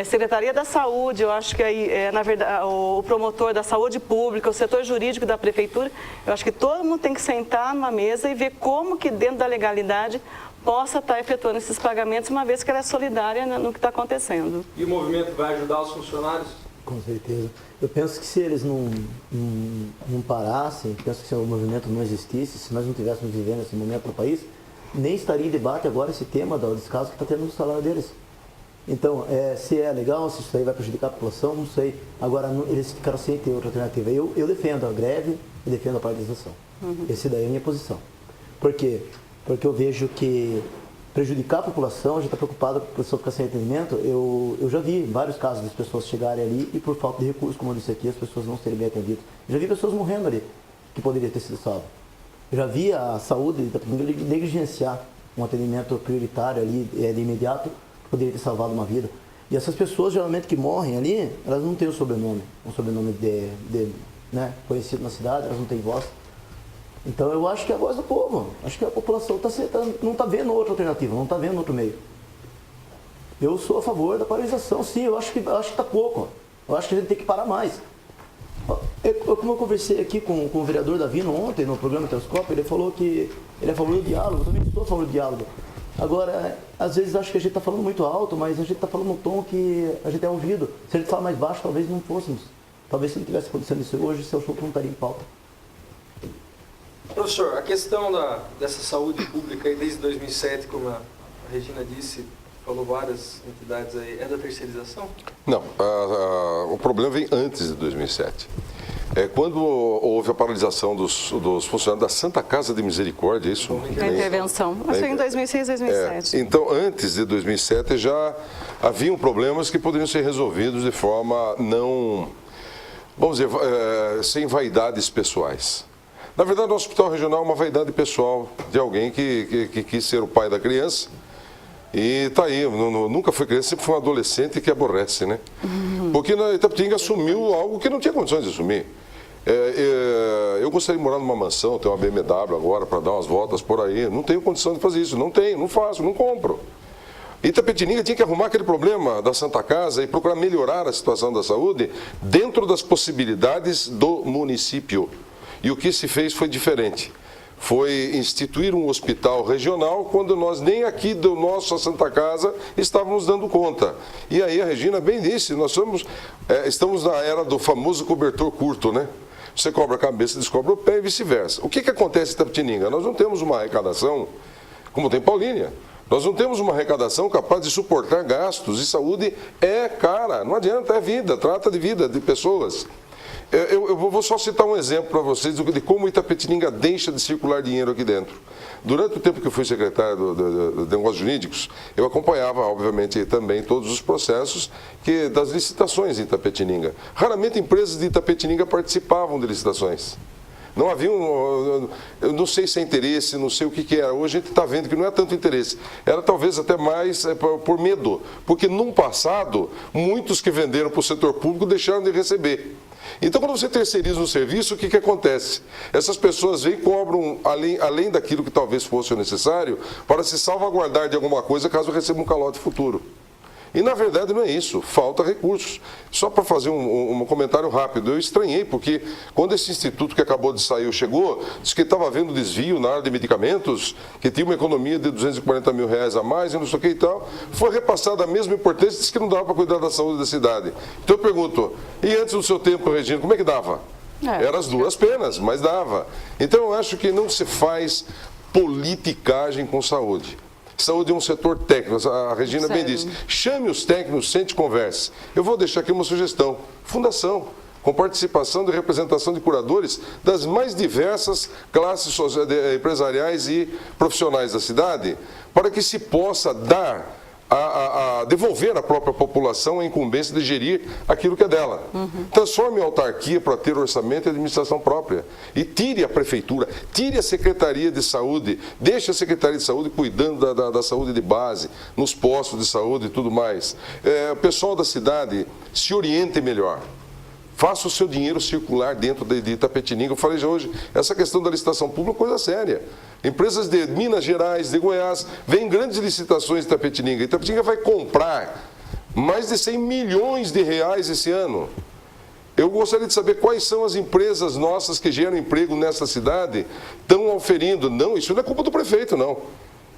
Speaker 5: Secretaria da Saúde, eu acho que aí, na verdade, o promotor da saúde pública, o setor jurídico da prefeitura, eu acho que todo mundo tem que sentar numa mesa e ver como que dentro da legalidade possa estar efetuando esses pagamentos, uma vez que ela é solidária no que está acontecendo.
Speaker 3: E o movimento vai ajudar os funcionários?
Speaker 4: Com certeza. Eu penso que se eles não parassem, penso que se o movimento não existisse, se nós não estivéssemos vivendo esse momento no país, nem estaria em debate agora esse tema do descaso que está tendo no salário deles. Então, se é legal, se isso aí vai prejudicar a população, não sei. Agora, eles ficaram sem ter outra alternativa. Eu defendo a greve e defendo a paralisação. Essa daí é a minha posição. Por quê? Porque eu vejo que prejudicar a população, a gente está preocupado com a pessoa ficar sem atendimento. Eu já vi vários casos das pessoas chegarem ali e por falta de recursos, como eu disse aqui, as pessoas não serem bem atendidas. Eu já vi pessoas morrendo ali, que poderiam ter sido salvas. Eu já vi a saúde negligenciar um atendimento prioritário ali, de imediato, que poderia ter salvado uma vida. E essas pessoas, geralmente, que morrem ali, elas não têm um sobrenome né, conhecido na cidade, elas não têm voz. Então eu acho que é a voz do povo, acho que a população não está vendo outra alternativa, não está vendo outro meio. Eu sou a favor da paralisação, sim, eu acho que está pouco, eu acho que a gente tem que parar mais. Como eu conversei aqui com o vereador Davino ontem no programa Telescópio, ele falou que ele é a favor do diálogo, eu também estou a favor do diálogo. Agora, às vezes acho que a gente está falando muito alto, mas a gente está falando num tom que a gente é ouvido. Se a gente falar mais baixo, talvez não fôssemos. Talvez se não tivesse acontecendo isso hoje, seu show não estaria em pauta.
Speaker 3: Professor, a questão dessa saúde pública aí desde 2007, como a Regina disse, falou várias entidades aí, é da terceirização?
Speaker 6: Não, o problema vem antes de 2007. Quando houve a paralisação dos funcionários da Santa Casa de Misericórdia, isso?
Speaker 5: A intervenção. Acho que em 2006, 2007.
Speaker 6: Então, antes de 2007, já haviam problemas que poderiam ser resolvidos de forma não, vamos dizer, sem vaidades pessoais. Na verdade, o hospital regional é uma vaidade pessoal de alguém que quis ser o pai da criança. E tá aí, nunca foi criança, sempre foi um adolescente que aborrece, né? Porque na Itapetinga assumiu algo que não tinha condições de assumir. Eu gostaria de morar numa mansão, ter uma BMW agora para dar umas voltas por aí. Não tenho condição de fazer isso, não tenho, não faço, não compro. Itapetininga tinha que arrumar aquele problema da Santa Casa e procurar melhorar a situação da saúde dentro das possibilidades do município. E o que se fez foi diferente. Foi instituir um hospital regional quando nós nem aqui do nosso Santa Casa estávamos dando conta. E aí a Regina bem disse, nós estamos na era do famoso cobertor curto, né? Você cobra a cabeça, descobre o pé e vice-versa. O que acontece em Itapetininga? Nós não temos uma arrecadação, como tem Paulínia, nós não temos uma arrecadação capaz de suportar gastos, e saúde é cara, não adianta, é vida, trata de vida de pessoas. Eu vou só citar um exemplo para vocês de como Itapetininga deixa de circular dinheiro aqui dentro. Durante o tempo que eu fui secretário de Negócios Jurídicos, eu acompanhava, obviamente, também todos os processos das licitações em Itapetininga. Raramente empresas de Itapetininga participavam de licitações. Não havia eu não sei se é interesse, não sei o que era. Hoje a gente está vendo que não é tanto interesse. Era talvez até mais por medo. Porque no passado, muitos que venderam para o setor público deixaram de receber. Então, quando você terceiriza um serviço, o que acontece? Essas pessoas vêm e cobram além daquilo que talvez fosse o necessário para se salvaguardar de alguma coisa caso receba um calote futuro. E, na verdade, não é isso. Falta recursos. Só para fazer um comentário rápido, eu estranhei, porque quando esse instituto que acabou de sair chegou, disse que estava havendo desvio na área de medicamentos, que tinha uma economia de R$240 mil a mais, e não sei o que e tal. Foi repassada a mesma importância, disse que não dava para cuidar da saúde da cidade. Então eu pergunto, e antes do seu tempo, Regina, como é que dava? Era as duras penas, mas dava. Então eu acho que não se faz politicagem com saúde. Saúde é um setor técnico, a Regina bem disse. Chame os técnicos, sente e converse. Eu vou deixar aqui uma sugestão. Fundação, com participação e representação de curadores das mais diversas classes empresariais e profissionais da cidade, para que se possa dar devolver à própria população a incumbência de gerir aquilo que é dela. Transforme a autarquia para ter orçamento e administração própria. E tire a prefeitura, tire a Secretaria de Saúde, deixe a Secretaria de Saúde cuidando da saúde de base, nos postos de saúde e tudo mais. O pessoal da cidade se oriente melhor. Faça o seu dinheiro circular dentro de Itapetininga. Eu falei já hoje, essa questão da licitação pública é coisa séria. Empresas de Minas Gerais, de Goiás, vêm grandes licitações de Itapetininga. Itapetininga vai comprar mais de 100 milhões de reais esse ano. Eu gostaria de saber quais são as empresas nossas que geram emprego nessa cidade, estão oferindo. Não, isso não é culpa do prefeito, não.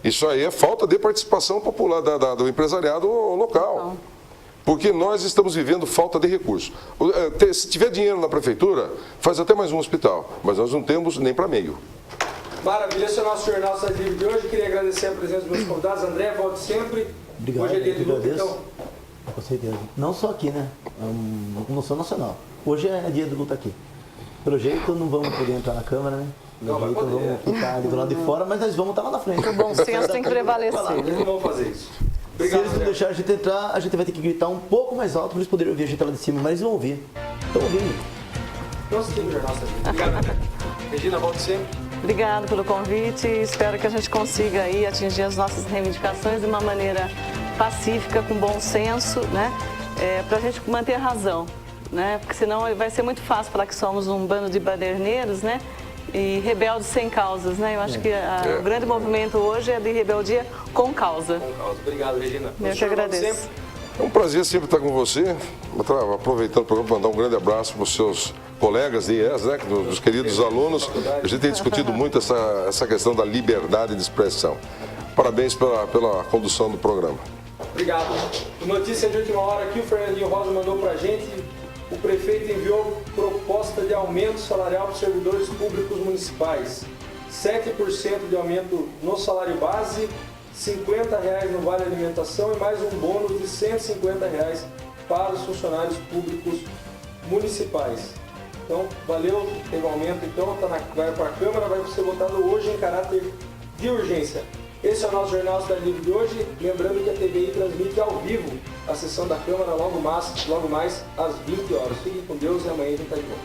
Speaker 6: Isso aí é falta de participação popular do empresariado local. Porque nós estamos vivendo falta de recursos. Se tiver dinheiro na prefeitura, faz até mais um hospital, mas nós não temos nem para meio.
Speaker 3: Maravilha, esse é o nosso Jornal Cidade Livre de hoje. Queria agradecer a presença dos meus convidados. André, volte sempre.
Speaker 4: Obrigado,
Speaker 3: hoje é dia de luta, então.
Speaker 4: Com certeza. Não só aqui, né? É uma comoção nacional. Hoje é dia de luta aqui. Pelo jeito, não vamos poder entrar na Câmara, né? Pelo jeito, vamos ficar ali do lado de fora, mas nós vamos estar lá na frente.
Speaker 5: O bom senso tem que prevalecer.
Speaker 3: Eles não vão fazer isso.
Speaker 4: Obrigado, se eles não deixarem a gente entrar, a gente vai ter que gritar um pouco mais alto para eles poderem ouvir a gente lá de cima, mas eles vão ouvir. Estão ouvindo.
Speaker 3: Então, assistimos o Jornal Cidade Livre. Obrigado, André. Regina, volte sempre.
Speaker 5: Obrigado pelo convite e espero que a gente consiga aí atingir as nossas reivindicações de uma maneira pacífica, com bom senso, né? Para a gente manter a razão, né? Porque senão vai ser muito fácil falar que somos um bando de baderneiros, né? E rebeldes sem causas, né? Eu acho que o grande movimento hoje é de rebeldia com causa.
Speaker 3: Com causa. Obrigado, Regina.
Speaker 5: Eu que agradeço.
Speaker 6: É um prazer sempre estar com você. Aproveitando o programa, mandar um grande abraço para os seus colegas de IES, né, dos queridos alunos, a gente tem discutido muito essa questão da liberdade de expressão. Parabéns pela condução do programa.
Speaker 3: Obrigado. Notícia de última hora aqui, o Fernandinho Rosa mandou pra gente. O prefeito enviou proposta de aumento salarial para os servidores públicos municipais. 7% de aumento no salário base, R$50 no vale alimentação e mais um bônus de R$150 para os funcionários públicos municipais. Então, valeu, teve aumento, então, vai para a Câmara, vai ser votado hoje em caráter de urgência. Esse é o nosso Jornal Cidade Livre de hoje. Lembrando que a TVI transmite ao vivo a sessão da Câmara logo mais às 20 horas. Fiquem com Deus e amanhã a gente está de volta.